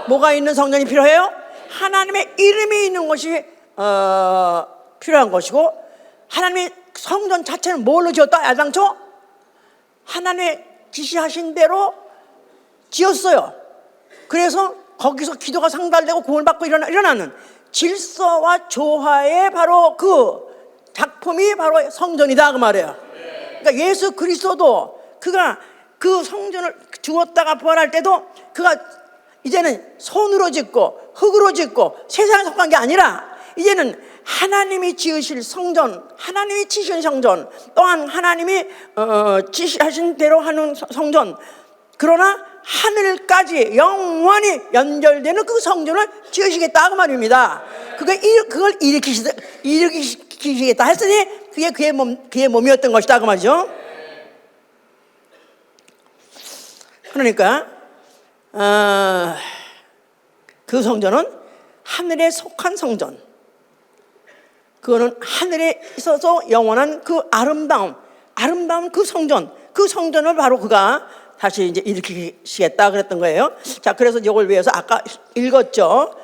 Speaker 1: 뭐가 있는 성전이 필요해요? 하나님의 이름이 있는 것이 필요한 것이고, 하나님의 성전 자체는 뭘로 지었다? 애당초 하나님의 지시하신 대로 지었어요. 그래서 거기서 기도가 상달되고 구원을 받고 일어나는 질서와 조화의 바로 그 작품이 바로 성전이다 그 말이에요. 그러니까 예수 그리스도도 그가 그 성전을 죽었다가 부활할 때도 그가 이제는 손으로 짓고 흙으로 짓고 세상에 속한 게 아니라 이제는 하나님이 지으실 성전, 하나님이 지으신 성전, 또한 하나님이 지시하신 대로 하는 성전, 그러나 하늘까지 영원히 연결되는 그 성전을 지으시겠다 그 말입니다. 그걸 일으키시겠다 했으니 그게 그의 몸이었던 것이다 그 말이죠. 그러니까 그 성전은 하늘에 속한 성전, 그거는 하늘에 있어서 영원한 그 아름다운 그 성전을 바로 그가 다시 이제 일으키시겠다 그랬던 거예요. 자, 그래서 이걸 위해서 아까 읽었죠.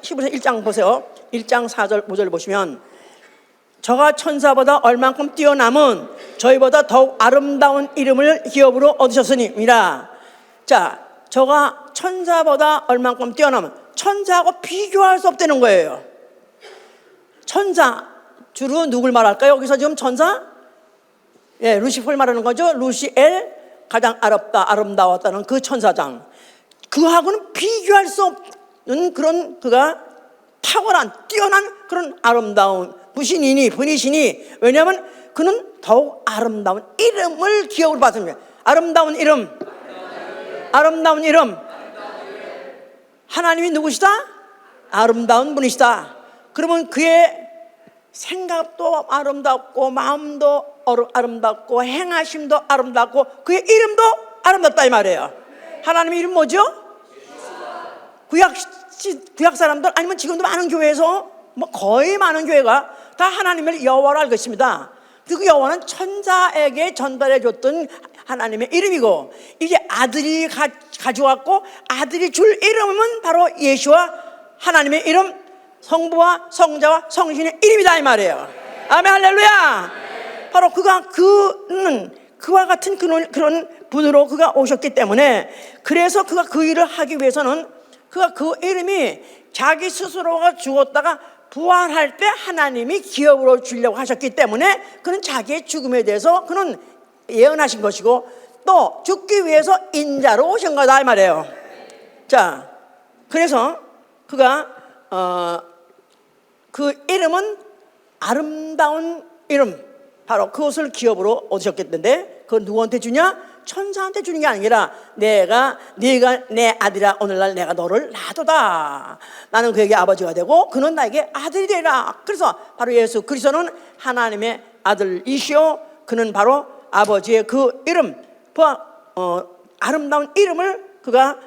Speaker 1: 히브리서 1장 보세요. 1장 4절 5절 보시면, 저가 천사보다 얼만큼 뛰어남은 저희보다 더욱 아름다운 이름을 기업으로 얻으셨으니이라. 자, 저가 천사보다 얼만큼 뛰어남은, 천사하고 비교할 수 없다는 거예요. 천사, 주로 누굴 말할까요? 여기서 지금 천사? 예, 루시퍼를 말하는 거죠. 루시엘, 가장 아름다웠다는 그 천사장. 그하고는 비교할 수 없는 그런 그가 탁월한, 뛰어난 그런 아름다운 분이시니, 왜냐하면 그는 더욱 아름다운 이름을 기업으로 받습니다. 아름다운 이름. 하나님이 누구시다? 아름다운 분이시다. 그러면 그의 생각도 아름답고 마음도 아름답고 행하심도 아름답고 그의 이름도 아름답다 이 말이에요. 하나님의 이름 뭐죠? 구약 사람들 아니면 지금도 많은 교회에서 거의 많은 교회가 다 하나님을 여호와로 알고 있습니다. 그 여호와는 천사에게 전달해 줬던 하나님의 이름이고, 이제 아들이 가져왔고 아들이 줄 이름은 바로 예수와 하나님의 이름, 성부와 성자와 성신의 이름이다 이 말이에요. 아멘 할렐루야. 바로 그는 그와 같은 그런 분으로 그가 오셨기 때문에, 그래서 그가 그 일을 하기 위해서는 그가 그 이름이 자기 스스로가 죽었다가 부활할 때 하나님이 기업으로 주려고 하셨기 때문에 그는 자기의 죽음에 대해서 그는 예언하신 것이고, 또 죽기 위해서 인자로 오신 거다 이 말이에요. 자, 그래서 그가 그 이름은 아름다운 이름, 바로 그것을 기업으로 얻으셨겠는데, 그건 누구한테 주냐? 천사한테 주는 게 아니라 네가 내 아들이라 오늘날 내가 너를 놔두다. 나는 그에게 아버지가 되고 그는 나에게 아들이 되라. 그래서 바로 예수 그리스도는 하나님의 아들이시오. 그는 바로 아버지의 그 이름, 아름다운 이름을 그가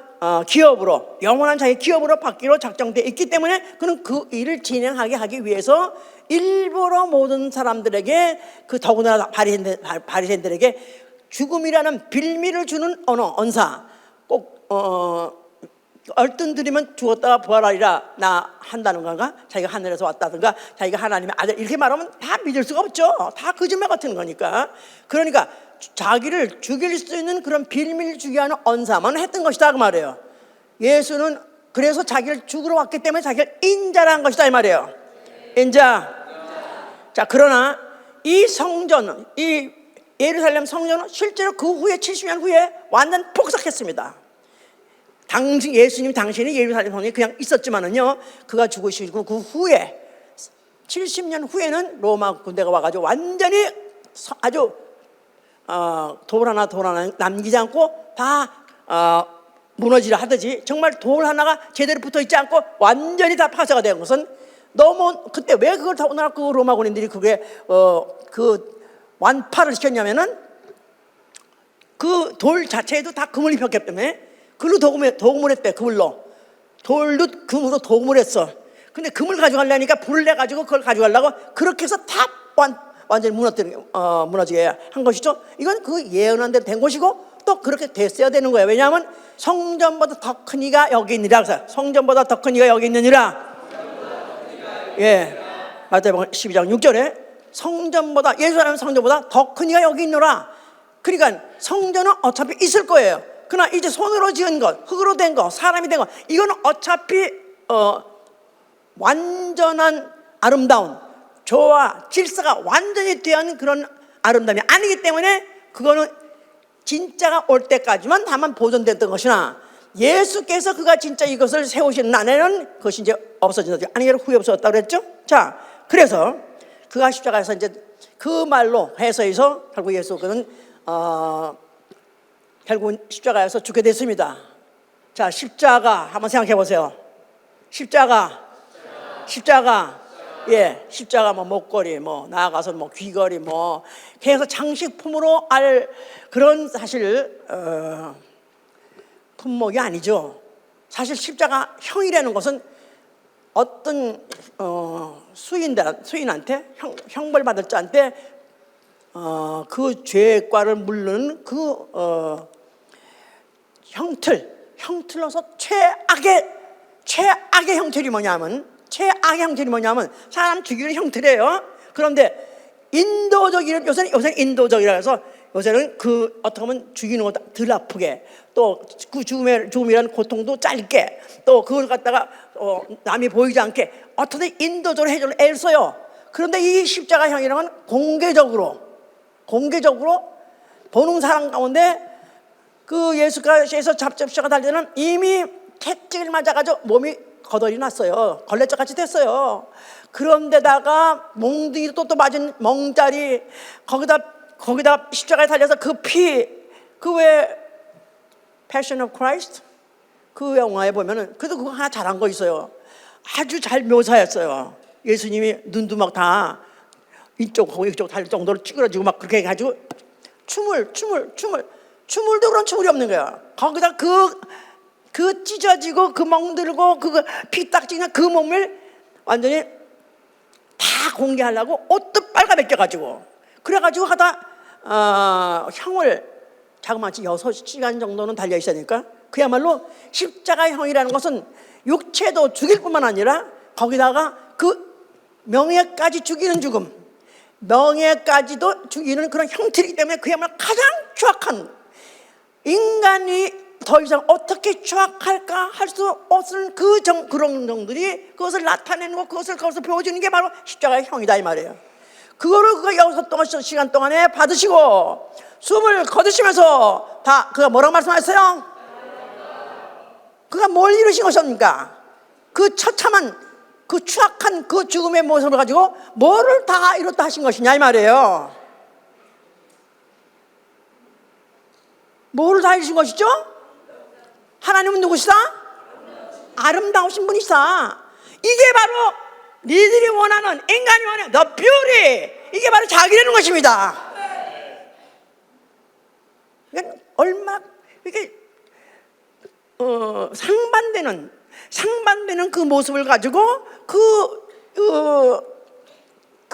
Speaker 1: 기업으로, 영원한 자기 기업으로 받기로 작정되어 있기 때문에 그는 그 일을 진행하게 하기 위해서 일부러 모든 사람들에게, 그 더구나 바리새인들에게 죽음이라는 빌미를 주는 언사, 꼭 얼뜬들이면 죽었다가 부활하리라 나 한다는 건가, 자기가 하늘에서 왔다든가 자기가 하나님의 아들, 이렇게 말하면 다 믿을 수가 없죠. 다 거짓말 같은 거니까. 그러니까 자기를 죽일 수 있는 그런 빌미를 주게 하는 언사만 했던 것이다 그 말이에요. 예수는 그래서 자기를 죽으러 왔기 때문에 자기를 인자라 한 것이다 이 말이에요. 인자. 자, 그러나 이 성전, 이 예루살렘 성전은 실제로 그 후에 70년 후에 완전 폭삭했습니다. 예수님 당신이 예루살렘 성전에 그냥 있었지만은요, 그가 죽으시고 그 후에 70년 후에는 로마 군대가 와가지고 완전히 아주 돌 하나 남기지 않고 다 무너지려 하듯이, 정말 돌 하나가 제대로 붙어 있지 않고 완전히 다 파쇄가 된 것은, 너무 그때 왜 그걸 더구나 그 로마 군인들이 그게 그 완파를 시켰냐면은 그 돌 자체에도 다 금을 입혔기 때문에 그걸로 도금을 했대. 돌도 금으로 도금을 했어. 근데 금을 가져가려니까 불을 내가지고 그걸 가져가려고 그렇게 해서 다 완전히 무너지게 한 것이죠. 이건 그 예언한 대로 된 것이고, 또 그렇게 됐어야 되는 거예요. 왜냐하면 성전보다 더 큰 이가 여기 있느니라. 성전보다 더 큰 이가 여기 있느니라. 예, 마태복음 12장 6절에 성전보다, 예루살렘 성전보다 더 큰 이가 여기 있노라. 그러니까 성전은 어차피 있을 거예요. 그러나 이제 손으로 지은 것, 흙으로 된 것, 사람이 된 것, 이거는 어차피 완전한 아름다운 조화 질서가 완전히 되한 그런 아름다움이 아니기 때문에 그거는 진짜가 올 때까지만 다만 보존됐던 것이나, 예수께서 그가 진짜 이것을 세우시는 날에는 그것이 이제 없어진다. 아니면 후에 없어졌다고 그랬죠. 자, 그래서 그가 십자가에서 이제 그 말로 해서해서 결국 예수께서는 결국 십자가에서 죽게 됐습니다. 자, 십자가 한번 생각해 보세요. 십자가. 예, 십자가 뭐 목걸이, 뭐 나아가서 뭐 귀걸이, 뭐 해서 장식품으로 그런 사실 품목이 아니죠. 사실 십자가 형이라는 것은 어떤 수인한테 형벌 받을 자한테 그 죄과를 물르는 그 형틀로서 최악의 형틀이 뭐냐면 사람 죽이는 형틀이에요. 그런데 요새는 인도적이라 해서 요새는 그 어떻게 보면 죽이는 것도 덜 아프게, 또 그 죽음이라는 고통도 짧게, 또 그걸 갖다가 남이 보이지 않게 어떻게 인도적으로 해줄 애를 써요. 그런데 이 십자가형이라는 건 공개적으로 보는 사람 가운데 그 예수께서 십자가 달릴 때는 이미 채찍을 맞아가지고 몸이 거덜이 났어요. 걸레짝 같이 됐어요. 그런데다가 몽둥이 또 맞은 멍자리, 거기다 십자가에 달려서 그 피, 그 왜 Passion of Christ 그 영화에 보면은 그래도 그거 하나 잘한 거 있어요. 아주 잘 묘사했어요. 예수님이 눈도 막 다 이쪽 달릴 정도로 찌그러지고 막 그렇게 해가지고 춤을도 그런 춤이 없는 거야. 거기다 그 찢어지고 그 멍들고 그 피딱지나 그 몸을 완전히 다 공개하려고 옷도 빨가벗겨가지고 그래가지고 하다 형을 자그마치 6시간 정도는 달려 있으니까 그야말로 십자가형이라는 것은 육체도 죽일 뿐만 아니라 거기다가 그 명예까지 죽이는 죽음, 명예까지도 죽이는 그런 형태이기 때문에 그야말로 가장 추악한, 인간이 더 이상 어떻게 추악할까 할 수 없는 그런 정들이 그것을 나타내는 것, 그것을 거기서 보여주는 게 바로 십자가의 형이다 이 말이에요. 그거를 그가 6시간 동안에 받으시고 숨을 거두시면서 다 그가 뭐라고 말씀하셨어요? 그가 뭘 이루신 것입니까? 그 처참한 그 추악한 그 죽음의 모습을 가지고 뭐를 다 이뤘다 하신 것이냐 이 말이에요. 뭐를 다 이루신 것이죠? 하나님은 누구시다? 아름다우신 분이시다. 이게 바로 니들이 원하는, 인간이 원하는 the beauty, 이게 바로 자기라는 것입니다. 그러니까 얼마 이게 상반되는 그 모습을 가지고 그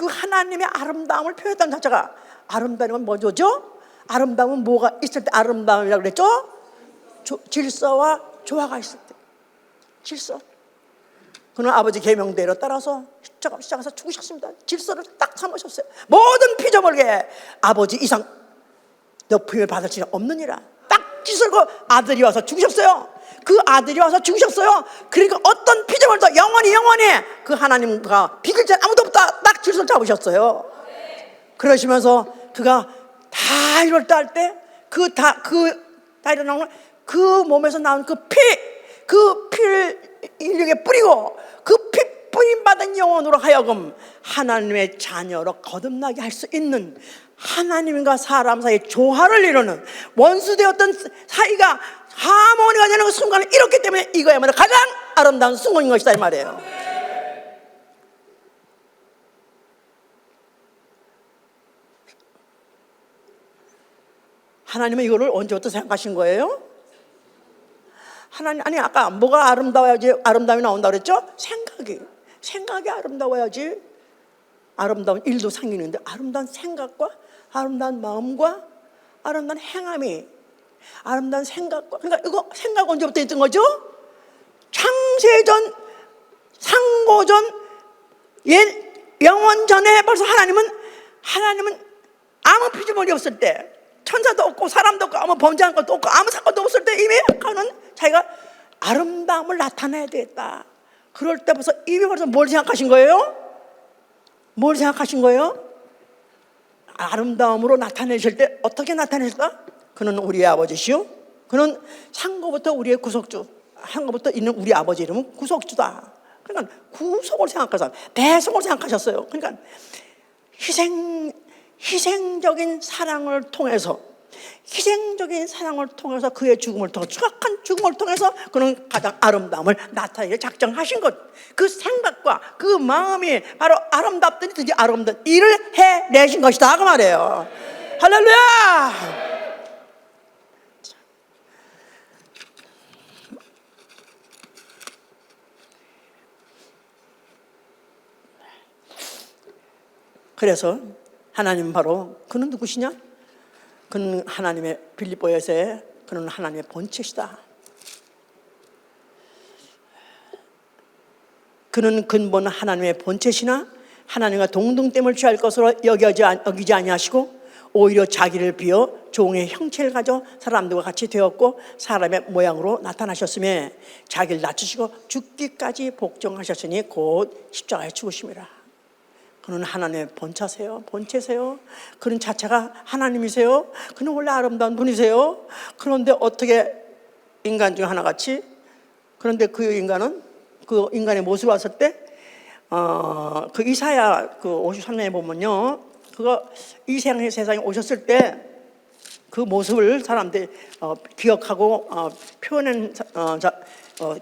Speaker 1: 하나님의 아름다움을 표현했던 자체가, 아름다움은 뭐죠? 아름다움은 뭐가 있을 때 아름다움이라고 그랬죠? 질서와 조화가 있을 때. 질서. 그는 아버지 계명대로 따라서 십자가에서 죽으셨습니다. 질서를 딱 삼으셨어요. 모든 피조물에게 아버지 이상 높임을 받을 수 없느니라. 딱 질서고 아들이 와서 죽으셨어요. 그 아들이 와서 죽으셨어요. 그러니까 어떤 피조물도 영원히 그 하나님과 비길 자 아무도 없다. 딱 질서를 잡으셨어요. 그러시면서 그가 다 이뤘다 할 때 다 일어나면 그 몸에서 나온 그 피를 인류에게 뿌리고 그 피 뿌림 받은 영혼으로 하여금 하나님의 자녀로 거듭나게 할 수 있는, 하나님과 사람 사이의 조화를 이루는, 원수되었던 사이가 하모니가 되는 그 순간을 이뤘기 때문에 이거야말로 가장 아름다운 순간인 것이다 이 말이에요. 하나님은 이거를 언제부터 생각하신 거예요? 하나님, 아니 아까 뭐가 아름다워야지 아름다움이 나온다 그랬죠? 생각이 아름다워야지 아름다운 일도 생기는데, 아름다운 생각과 아름다운 마음과 아름다운 행함이, 아름다운 생각과, 그러니까 이거 생각 언제부터 있던 거죠? 창세전, 상고전, 영원 전에 벌써 하나님은 아무 피조물이 없을 때, 천사도 없고 사람도 없고 아무 범죄한 것도 없고 아무 사건도 없을 때 이미 하는 자기가 아름다움을 나타내야 되겠다. 그럴 때 벌써 뭘 생각하신 거예요? 뭘 생각하신 거예요? 아름다움으로 나타내실 때 어떻게 나타내실까? 그는 우리의 아버지시오. 그는 상고부터 우리의 구속주, 상고부터 있는 우리 아버지 이름은 구속주다. 그러니까 구속을 생각하셔서 배속을 생각하셨어요. 그러니까 희생적인 사랑을 통해서 그의 죽음을 통해서, 추악한 죽음을 통해서 그는 가장 아름다움을 나타내기를 작정하신 것. 그 생각과 그 마음이 바로 아름답든지 아름다운 일을 해내신 것이다 그 말이에요. 할렐루야. 그래서 하나님 바로 그는 누구시냐? 그는 하나님의 빌립보에서의, 그는 하나님의 본체시다. 그는 근본 하나님의 본체시나 하나님과 동등됨을 취할 것으로 여기지 아니하시고 오히려 자기를 비어 종의 형체를 가져 사람들과 같이 되었고 사람의 모양으로 나타나셨으며 자기를 낮추시고 죽기까지 복종하셨으니 곧 십자가에 죽으심이라. 그는 하나님의 본체세요. 그는 자체가 하나님이세요. 그는 원래 아름다운 분이세요. 그런데 어떻게 인간 중 하나같이, 그런데 그 인간의 모습을 봤을 때, 그 이사야 그 53년에 보면요, 그거 이 세상에 오셨을 때 그 모습을 사람들이 기억하고 표현한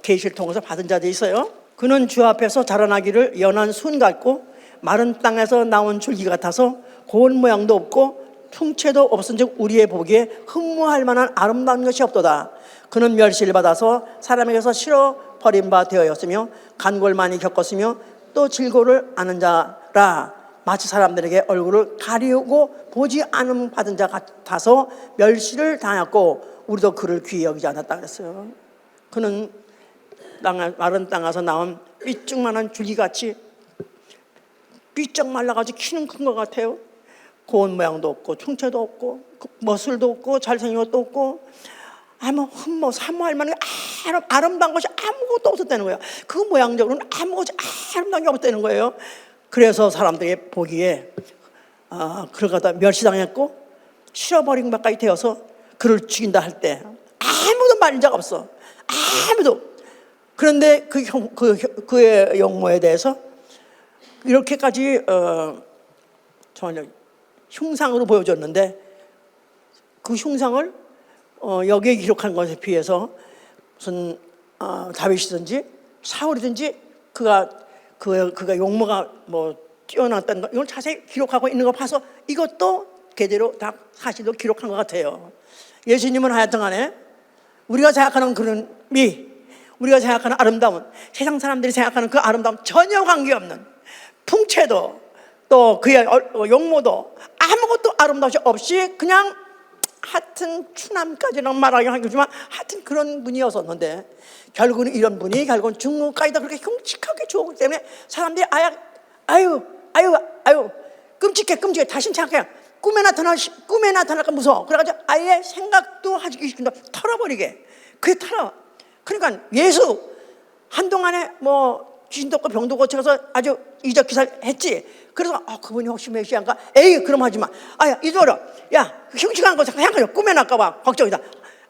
Speaker 1: 계시를 통해서 받은 자들이 있어요. 그는 주 앞에서 자라나기를 연한 순 같고 마른 땅에서 나온 줄기 같아서 고운 모양도 없고 풍채도 없은즉 우리의 보기에 흠모할 만한 아름다운 것이 없도다. 그는 멸시를 받아서 사람에게서 싫어 버린 바 되었으며 간골 많이 겪었으며 또 질고를 아는 자라. 마치 사람들에게 얼굴을 가리우고 보지 않음 받은 자 같아서 멸시를 당했고 우리도 그를 귀히 여기지 않았다 그랬어요. 그는 마른 땅에서 나온 삐쭉만한 줄기같이 삐쩍 말라가지고 키는 큰 것 같아요. 고운 모양도 없고 총체도 없고 머슬도 없고 잘생긴 것도 없고 아무 흠모 사모할 만한 아름다운 것이 아무것도 없었다는 거예요. 그 모양적으로는 아무것이 아름다운 게 없었다는 거예요. 그래서 사람들이 보기에 그를 갖다 멸시당했고 치러버린 것까지 되어서 그를 죽인다 할 때 아무도 말린 자가 없어. 아무도. 그런데 그의 용모에 대해서 이렇게까지 정말 흉상으로 보여줬는데 그 흉상을 여기에 기록한 것에 비해서 무슨 다윗이든지 사울이든지 그가 용모가 뭐 뛰어났다는 거 이걸 자세히 기록하고 있는 거 봐서 이것도 제대로 다 사실로 기록한 것 같아요. 예수님은 하여튼간에 우리가 생각하는 그런 우리가 생각하는 아름다운 세상 사람들이 생각하는 그 아름다움 전혀 관계없는 풍채도 또 그의 용모도 아무것도 아름다움이 없이 그냥 하여튼 추남까지는 말하기 하겠지만 하여튼 그런 분이었었는데 결국은 이런 분이 결국은 중국까지도 그렇게 흉측하게 죽었기 때문에 사람들이 아유 끔찍해 다시 생각해 꿈에 나타날까 무서워. 그래가지고 아예 생각도 하기 싫은데 털어버리게 그게 털어. 그러니까 예수 한동안에 뭐 귀신도 없고 병도 고쳐서 아주 이적 기사를 했지. 그래서 그분이 혹시 메시아인가? 에이 그럼 하지 마. 이거로 흉측한 거 생각하죠. 꿈에 날까봐 걱정이다.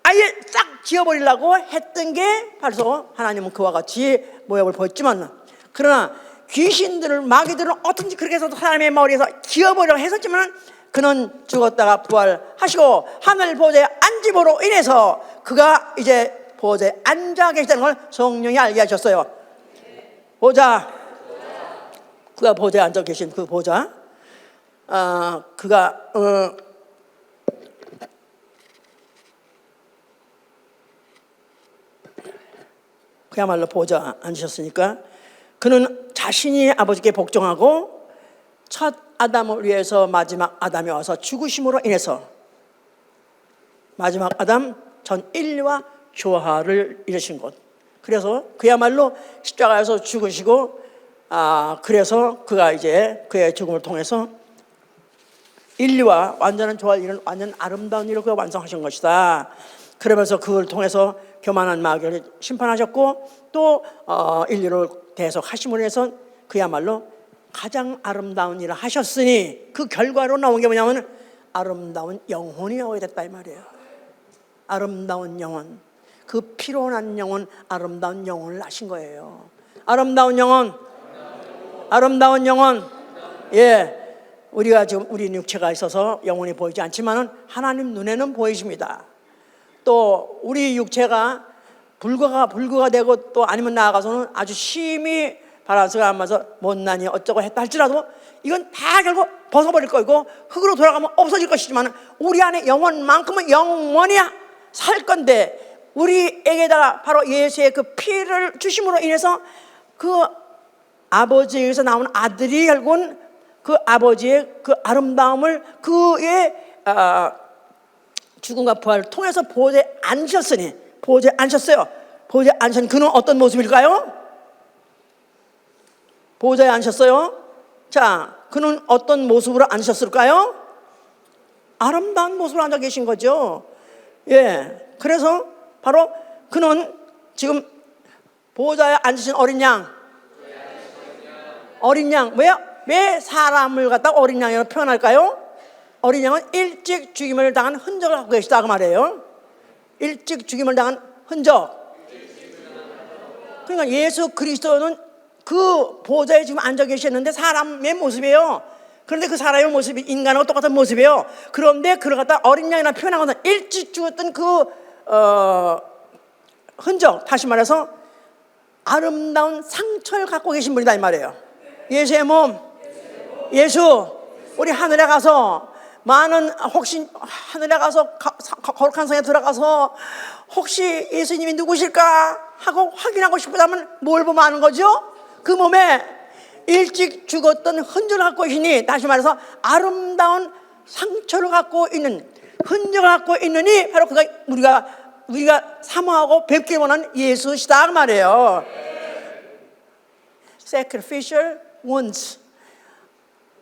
Speaker 1: 아예 싹 지워버리려고 했던 게 바로 하나님은 그와 같이 모양을 보였지만 그러나 귀신들을 마귀들은 어떤지 그렇게 해서 사람의 머리에서 지워버리려고 했었지만 그는 죽었다가 부활하시고 하늘 보좌에 앉음으로 인해서 그가 이제 보좌에 앉아 계시다는 걸 성령이 알게 하셨어요. 그가 보좌에 앉아 계신 그 보좌, 그가 그야말로 보좌에 앉으셨으니까 그는 자신이 아버지께 복종하고 첫 아담을 위해서 마지막 아담이 와서 죽으심으로 인해서 마지막 아담 전 인류와 교화를 이루신 것. 그래서 그야말로 십자가에서 죽으시고 그래서 그가 이제 그의 죽음을 통해서 인류와 완전한 조화를 이룬 완전 아름다운 일을 그가 완성하신 것이다. 그러면서 그걸 통해서 교만한 마귀를 심판하셨고 또 인류를 대속하심으로 해서 그야말로 가장 아름다운 일을 하셨으니 그 결과로 나온 게 뭐냐면 아름다운 영혼이 나오게 됐다 이 말이에요. 아름다운 영혼, 그 피로난 영혼, 아름다운 영혼을 낳으신 거예요. 아름다운 영혼. 예, 우리가 지금 우리 육체가 있어서 영혼이 보이지 않지만은 하나님 눈에는 보이십니다. 또 우리 육체가 불구가 되고 또 아니면 나아가서는 아주 심히 바란스가 안 맞아서 못나니 어쩌고 했다 할지라도 이건 다 결국 벗어버릴 거고 흙으로 돌아가면 없어질 것이지만 우리 안에 영혼만큼은 영원히 살 건데 우리에게다가 바로 예수의 그 피를 주심으로 인해서 그 아버지에게서 나온 아들이 결국은 그 아버지의 그 아름다움을 그의 죽음과 부활을 통해서 보좌에 앉으셨으니 보좌에 앉으셨어요. 보좌에 앉으신 그는 어떤 모습일까요? 보좌에 앉으셨어요. 자, 그는 어떤 모습으로 앉으셨을까요? 아름다운 모습으로 앉아 계신 거죠. 예, 그래서 바로 그는 지금 보좌에 앉으신 어린 양. 왜 사람을 갖다 어린 양이라고 표현할까요? 어린 양은 일찍 죽임을 당한 흔적을 갖고 계시다 그 말이에요. 일찍 죽임을 당한 흔적. 그러니까 예수 그리스도는 그 보좌에 지금 앉아 계셨는데 사람의 모습이에요. 그런데 그 사람의 모습이 인간하고 똑같은 모습이에요. 그런데 그를 갖다 어린 양이라 표현한 것은 일찍 죽었던 그 흔적, 다시 말해서 아름다운 상처를 갖고 계신 분이다 이 말이에요. 예수의 몸, 예수, 우리 하늘에 가서 혹시 하늘에 가서 거룩한 성에 들어가서 혹시 예수님이 누구실까 하고 확인하고 싶다면 뭘 보면 아는 거죠? 그 몸에 일찍 죽었던 흔적을 갖고 계시니, 다시 말해서 아름다운 상처를 갖고 있는, 흔적을 갖고 있느니 바로 그가 우리가 사모하고 뵙길 원하는 예수시다 그 말이에요. Sacrificial wounds,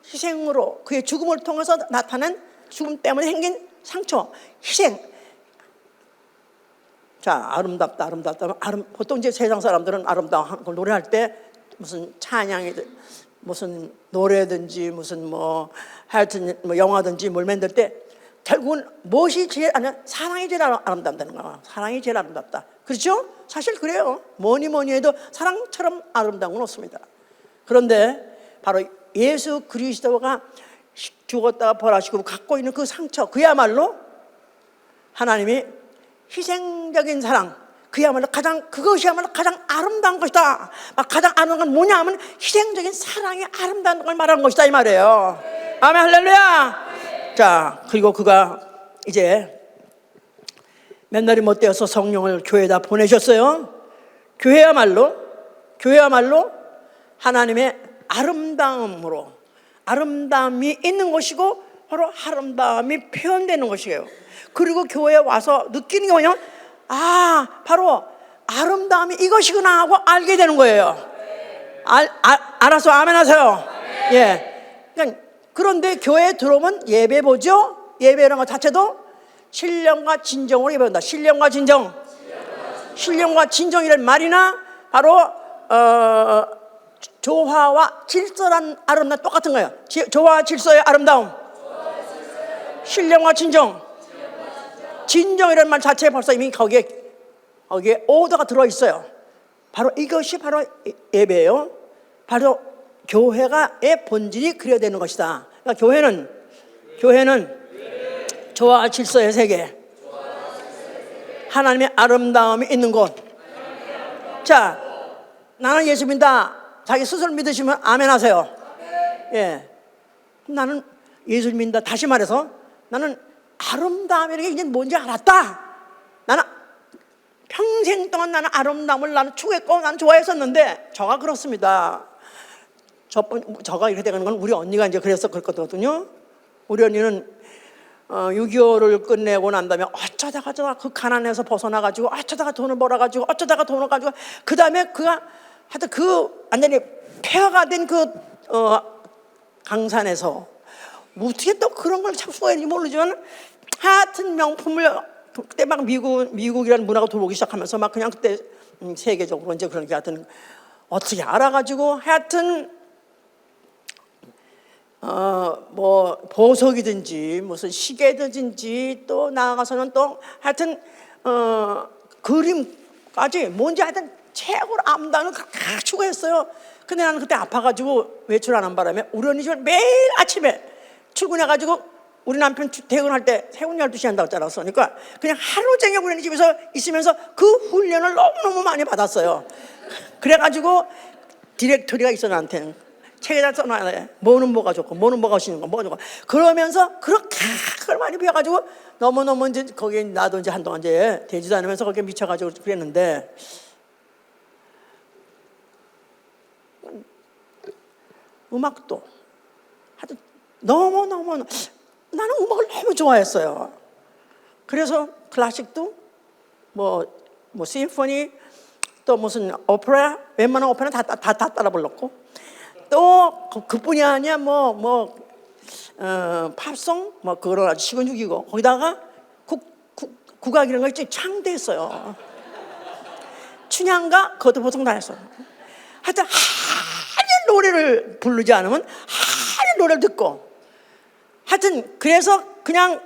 Speaker 1: 희생으로 그의 죽음을 통해서 나타난, 죽음 때문에 생긴 상처, 희생. 자, 아름답다. 보통 이제 세상 사람들은 아름다운 걸 노래할 때 무슨 찬양이, 무슨 노래든지 무슨 뭐 하여튼 뭐 영화든지 뭘 만들 때 결국은 무엇이 제일 사랑이 제일 아름답다는 거야. 사랑이 제일 아름답다. 그렇죠? 사실 그래요. 뭐니 해도 사랑처럼 아름다운 건 없습니다. 그런데 바로 예수 그리스도가 죽었다가 부활하시고 갖고 있는 그 상처, 그야말로 하나님이 희생적인 사랑, 그것이야말로 가장 아름다운 것이다. 가장 아름다운 건 뭐냐 하면 희생적인 사랑이 아름다운 걸 말하는 것이다 이 말이에요. 아멘, 할렐루야. 자, 그리고 그가 이제 몇 날이 못 되어서 성령을 교회에다 보내셨어요. 교회야말로 하나님의 아름다움이 있는 것이고 바로 아름다움이 표현되는 것이에요. 그리고 교회에 와서 느끼는 게 뭐냐면 바로 아름다움이 이것이구나 하고 알게 되는 거예요. 알아서 아멘 하세요. 예. 그런데 교회에 들어오면 예배 보죠. 예배라는 것 자체도 신령과 진정으로 예배한다. 신령과 진정이란 말이나 바로 조화와 질서란 아름다움 똑같은 거예요. 조화와 질서의 아름다움, 신령과 진정이라는 말 자체에 벌써 이미 거기에 오더가 들어있어요. 바로 이것이 바로 예배예요. 바로 교회가의 본질이 그려야 되는 것이다. 그러니까 교회는 조화와 질서의 세계, 하나님의 아름다움이 있는 곳. 자, 나는 예수 믿다. 자기 스스로 믿으시면 아멘 하세요. 예. 나는 예수 믿는다. 다시 말해서 나는 아름다움이라는 게 이제 뭔지 알았다. 나는 평생 동안 나는 아름다움을 나는 추구했고 나는 좋아했었는데 저가 그렇습니다. 저가 이렇게 되는 건 우리 언니가 이제 그랬거든요. 우리 언니는 6.25를 끝내고 난 다음에 어쩌다가 그 가난에서 벗어나가지고 어쩌다가 돈을 벌어가지고 어쩌다가 돈을 가지고 그 다음에 그가 하여튼 완전히 폐허가 된 강산에서 어떻게 또 그런 걸 착수했는지 모르지만 하여튼 명품을 그때 막 미국이라는 문화가 들어오기 시작하면서 막 그냥 그때 세계적으로 이제 그런 게 하여튼 어떻게 알아가지고 하여튼 뭐 보석이든지 무슨 시계든지 또 나아가서는 또 하여튼 그림까지 뭔지 하여튼 최고로 아름다운 걸 다 추구했어요. 근데 나는 그때 아파가지고 외출하는 바람에 우리 언니 집을 매일 아침에 출근해가지고 우리 남편 퇴근할 때 퇴근 12시 한다고 잘랐어. 그러니까 그냥 하루 종일 우리 언니 집에서 있으면서 그 훈련을 너무너무 많이 받았어요. 그래가지고 디렉토리가 있어 나한테는. 책에다 써놔야 돼. 뭐는 뭐가 좋고 뭐는 뭐가 싫은 거 뭐가 좋고 그러면서 그렇게 그걸 많이 배워가지고 너무너무 이제 거기에 나도 이제 한동안 이제 되지도 않으면서 거기에 미쳐가지고 그랬는데 음악도 하여튼 너무너무 나는 음악을 너무 좋아했어요. 그래서 클래식도 뭐 심포니 또 무슨 오페라 웬만한 오페라 다 따라 불렀고 또 그뿐이 아니야 팝송 그걸 아주 시건 죽이고 거기다가 국악 이런 거 있지 창대했어요. 춘향가 그것도 보통 다 했어요. 하여튼 한일 노래를 부르지 않으면 한일 노래를 듣고 하여튼 그래서 그냥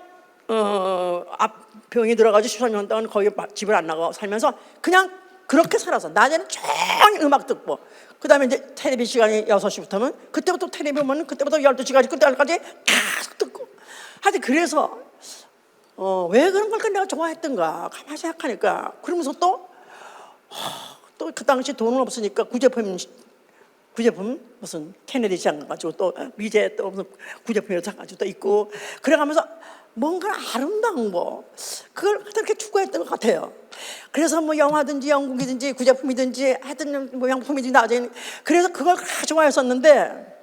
Speaker 1: 병이 들어가지고 13년 동안 거기 집을 안 나가고 살면서 그냥 그렇게 살아서 낮에는 조용히 음악 듣고 그 다음에 이제 텔레비 시간이 6시부터면 그때부터 텔레비 보면 그때부터 12시까지 그때까지 계속 듣고 하여튼 그래서 왜 그런 걸 내가 좋아했던가 가만히 생각하니까 그러면서 또 그 당시 돈은 없으니까 구제품 무슨 케네디 시장 가가지고 또 미제 또 무슨 구제품이라도 사가지고 또 있고 그래가면서 뭔가 아름다운 거 그걸 그렇게 추구했던 것 같아요. 그래서 뭐 영화든지 영국이든지 구제품이든지 하여튼 뭐 명품이든지 나중에 그래서 그걸 좋아했었는데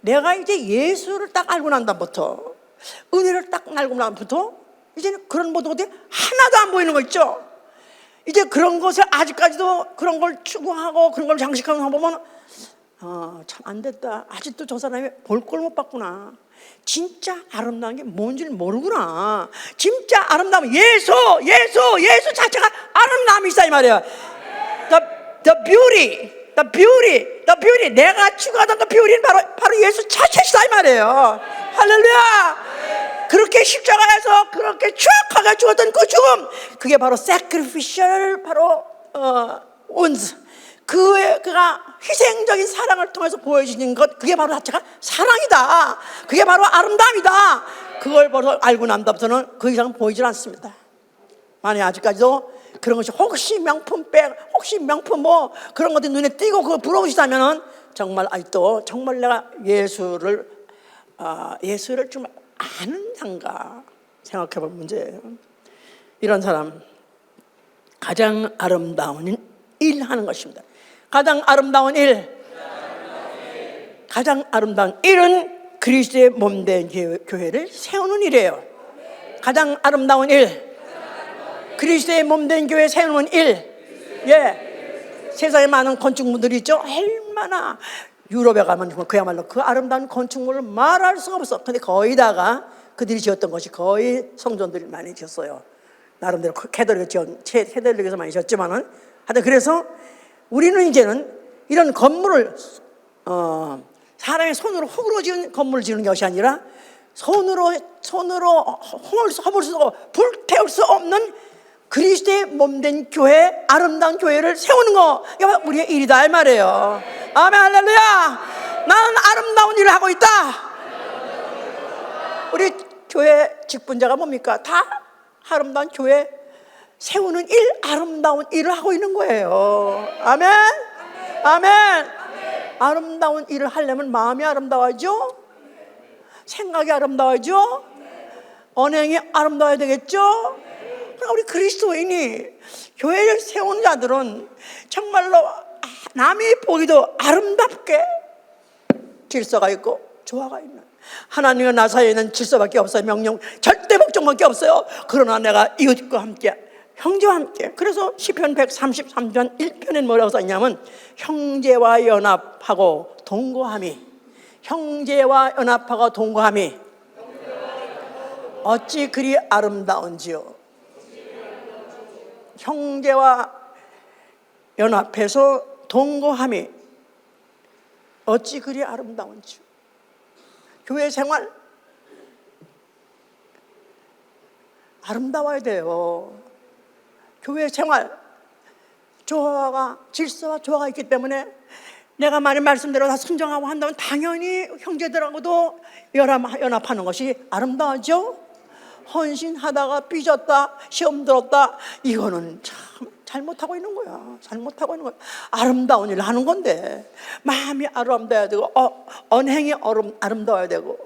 Speaker 1: 내가 이제 예수를 딱 알고 난 다음부터 은혜를 딱 알고 난 다음부터 이제는 그런 모든 것들이 하나도 안 보이는 거 있죠. 이제 그런 것을 아직까지도 그런 걸 추구하고 그런 걸 장식하는 거 보면 참 안 됐다. 아직도 저 사람이 볼 걸 못 봤구나. 진짜 아름다운 게 뭔지를 모르구나. 진짜 아름다운 예수 자체가 아름다움이 있다 이 말이야. The beauty. 내가 추구하던 그 beauty는 바로 예수 자체시다 이 말이에요. 할렐루야. 그렇게 십자가에서 그렇게 추악하게 죽었던 그 죽음, 그게 바로 sacrificial, 바로 그가 희생적인 사랑을 통해서 보여주는 것, 그게 바로 자체가 사랑이다. 그게 바로 아름다움이다. 그걸 벌써 알고 난 다음부터는 그 이상 보이질 않습니다. 만약 아직까지도 그런 것이 혹시 명품백, 혹시 명품 뭐 그런 것들이 눈에 띄고 그거 부러우시다면은 정말 아직도 정말 내가 예수를 좀 아는가 생각해볼 문제예요. 이런 사람 가장 아름다운 일 하는 것입니다. 가장 아름다운 일은 그리스도의 몸된 교회를 세우는 일이에요. 가장 아름다운 일, 그리스도의 몸된 교회 세우는 일. 예, 세상에 많은 건축물들이 있죠. 얼마나 유럽에 가면 그야말로 그 아름다운 건축물을 말할 수가 없어. 근데 거의 다가 그들이 지었던 것이 거의 성전들이 많이 지었어요. 나름대로 캐톨릭에서 많이 지었지만은 하여튼 그래서 우리는 이제는 이런 건물을 사람의 손으로 흙으로 지은 건물을 지는 것이 아니라 손으로 허물 수 없고 불태울 수 없는 그리스도의 몸된 교회, 아름다운 교회를 세우는 거, 이거 우리의 일이다 이 말이에요. 아멘, 할렐루야. 나는 아름다운 일을 하고 있다. 우리 교회 직분자가 뭡니까? 다 아름다운 교회 세우는 일, 아름다운 일을 하고 있는 거예요. 아멘. 아름다운 일을 하려면 마음이 아름다워야죠. 생각이 아름다워야죠. 언행이 아름다워야 되겠죠. 그러니까 우리 그리스도인이 교회를 세우는 자들은 정말로 남이 보기도 아름답게 질서가 있고 조화가 있는, 하나님과 나 사이에는 질서밖에 없어요. 명령, 절대 목적밖에 없어요. 그러나 내가 이웃과 함께, 형제와 함께. 그래서 시편 133편 1편에 뭐라고 써있냐면 형제와 연합하고 동거함이, 어찌 그리 아름다운지요. 형제와 연합해서 동거함이 어찌 그리 아름다운지요. 교회 생활 아름다워야 돼요. 교회 생활 질서와 조화가 있기 때문에 내가 만약 말씀대로 다 순종하고 한다면 당연히 형제들하고도 연합하는 것이 아름다워져. 헌신하다가 삐졌다, 시험 들었다, 이거는 참 잘못하고 있는 거야. 아름다운 일을 하는 건데 마음이 아름다워야 되고 언행이 아름다워야 되고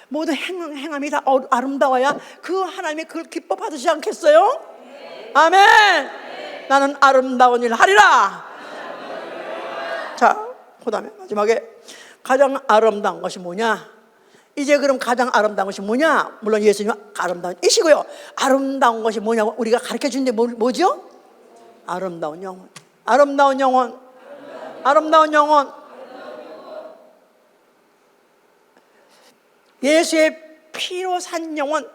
Speaker 1: 모든 행함이 다 아름다워야 그 하나님이 그걸 기뻐 받으시지 않겠어요? 아멘. 나는 아름다운 일 하리라. 자, 그 다음에 마지막에 가장 아름다운 것이 뭐냐? 이제 그럼 가장 아름다운 것이 뭐냐? 물론 예수님은 아름다운 이시고요. 아름다운 것이 뭐냐고 우리가 가르쳐 주는데 뭐죠? 아름다운 영혼. 예수의 피로 산 영혼,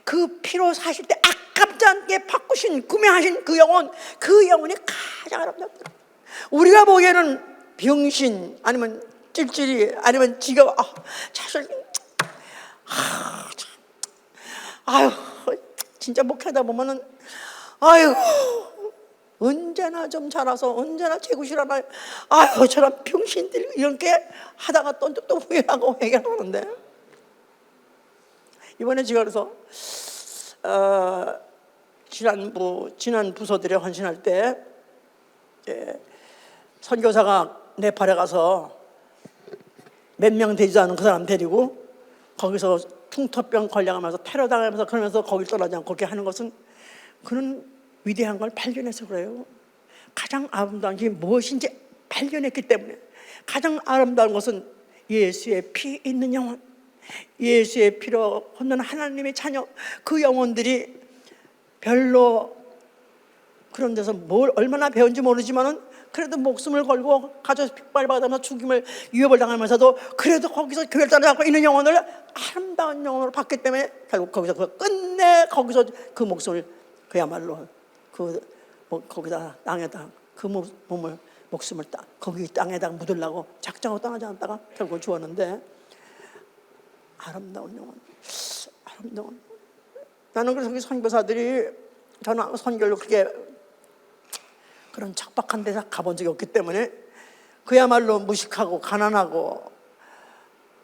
Speaker 1: 그 피로 사실 때 아깝지 않게 바꾸신, 구매하신 그 영혼이 가장 아름답다. 우리가 보기에는 병신 아니면 찔찔이 아니면 지가 사실 진짜 목회하다 보면은 언제나 좀 자라서 언제나 제구실하나 저런 병신들 이렇게 하다가 또 후회하고 해결하는데, 이번에 제가 그래서 지난 부서들에 헌신할 때 선교사가 네팔에 가서 몇 명 되지도 않은 그 사람 데리고 거기서 흉터병 걸려가면서 테러 당하면서 그러면서 거길 떠나지 않고 그렇게 하는 것은 그는 위대한 걸 발견해서 그래요. 가장 아름다운 게 무엇인지 발견했기 때문에. 가장 아름다운 것은 예수의 피 있는 영혼, 예수의 피로 걷는 하나님의 자녀, 그 영혼들이 별로 그런 데서 뭘 얼마나 배운지 모르지만은 그래도 목숨을 걸고 가족 핍박받아서 죽임을 위협을 당하면서도 그래도 거기서 교회를 따라가고 있는 영혼을 아름다운 영혼으로 봤기 때문에 결국 거기서 끝내 거기서 그 목숨을 그야말로 거기다 땅에다 그 몸을 목숨을 거기 땅에다 묻으려고 작정하고 떠나지 않다가 결국 죽었는데, 아름다운 영혼, 아름다운. 나는 그래서 선교사들이, 저는 선교를 그렇게 그런 척박한 데서 가본 적이 없기 때문에 그야말로 무식하고 가난하고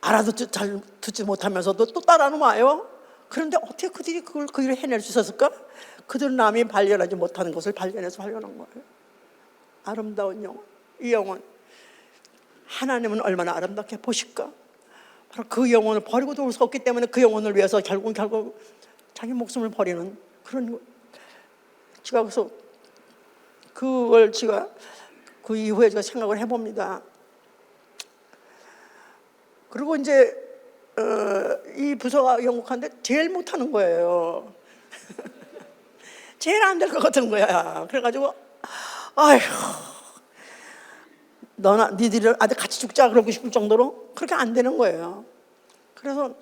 Speaker 1: 알아듣지 잘 듣지 못하면서도 또 따라는 와요. 그런데 어떻게 그들이 그 일을 해낼 수 있었을까? 그들 남이 발견하지 못하는 것을 발견해서 발견한 거예요. 아름다운 영혼, 이 영혼, 하나님은 얼마나 아름답게 보실까? 바로 그 영혼을 버리고 돌 수 없기 때문에 그 영혼을 위해서 결국 자기 목숨을 버리는 그런 거. 제가 그래서 그걸 제가 그 이후에 제가 생각을 해봅니다. 그리고 이제 이 부서가 영국한데 제일 못하는 거예요. 제일 안 될 것 같은 거야. 그래가지고 아휴, 너나 니들이 아들 같이 죽자 그러고 싶을 정도로 그렇게 안 되는 거예요. 그래서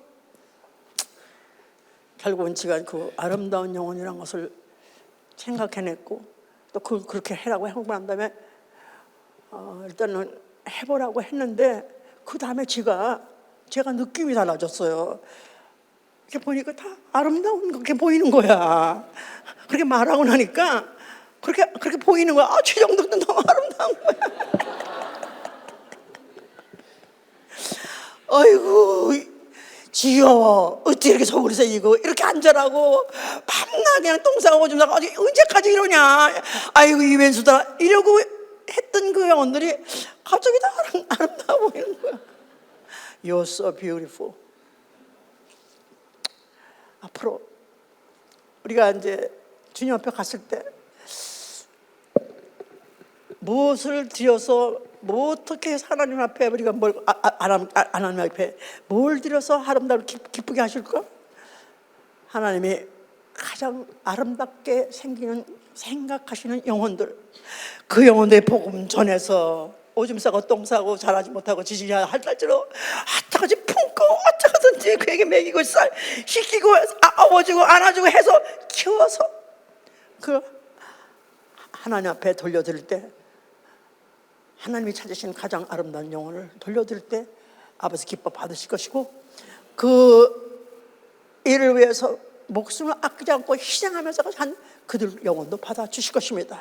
Speaker 1: 결국은 제가 그 아름다운 영혼이라는 것을 생각해냈고 또 그렇게 해라고 하고 난 다음에 일단은 해보라고 했는데 그 다음에 제가 느낌이 달라졌어요. 이렇게 보니까 다 아름다운 그렇게 보이는 거야. 그렇게 말하고 나니까 그렇게 보이는 거야. 아, 최정도도 너무 아름다운 거야. 아이고, 지겨워. 어떻게 이렇게 속으로 새이고 이렇게 앉아라고 밤낮 그냥 똥 싸고 좀 싸고 언제까지 이러냐. 아이고, 이 왼수다 이러고 했던 그 영혼들이 갑자기 다 아름다워 보이는 거야. You're so beautiful. 앞으로 우리가 이제 주님 앞에 갔을 때 무엇을 드려서 어떻게 해서 하나님 앞에 우리가 하나님 앞에 뭘 드려서 아름답게 기쁘게 하실까? 하나님이 가장 아름답게 생각하시는 영혼들, 그 영혼들의 복음 전해서 오줌 싸고 똥 싸고 잘하지 못하고 지지야 할 때로 어떡하지 품고 어떡하든지 그에게 먹이고 시키고 업어주고 안아주고 해서 키워서 그 하나님 앞에 돌려드릴 때, 하나님이 찾으신 가장 아름다운 영혼을 돌려드릴 때 아버지 기뻐 받으실 것이고, 그 일을 위해서 목숨을 아끼지 않고 희생하면서 한 그들 영혼도 받아주실 것입니다.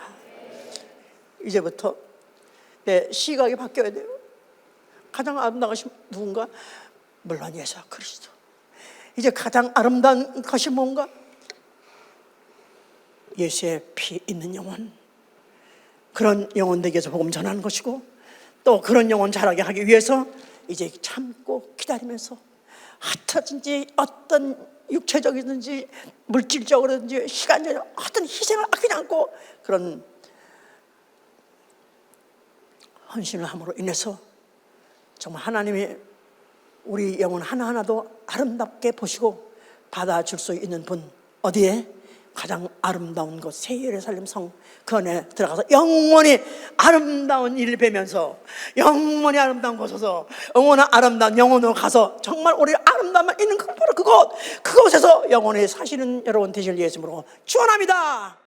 Speaker 1: 이제부터 내 시각이 바뀌어야 돼요. 가장 아름다운 것이 누군가? 물론 예수 그리스도. 이제 가장 아름다운 것이 뭔가? 예수의 피 있는 영혼, 그런 영혼들에게서 복음 전하는 것이고, 또 그런 영혼 자라게 하기 위해서 이제 참고 기다리면서 어떠든지 어떤 육체적이든지 물질적으로든지 시간적으로 어떤 희생을 아끼지 않고 그런 헌신을 함으로 인해서 정말 하나님이 우리 영혼 하나하나도 아름답게 보시고 받아줄 수 있는 분, 어디에? 가장 아름다운 곳, 새 예루살렘 성 그 안에 들어가서 영원히 아름다운 일을 뵈면서 영원히 아름다운 곳에서 영원히 아름다운 영혼으로 가서 정말 우리 아름다움만 있는 바로 그곳에서 영원히 사시는 여러분 되실 예수님으로 축원합니다.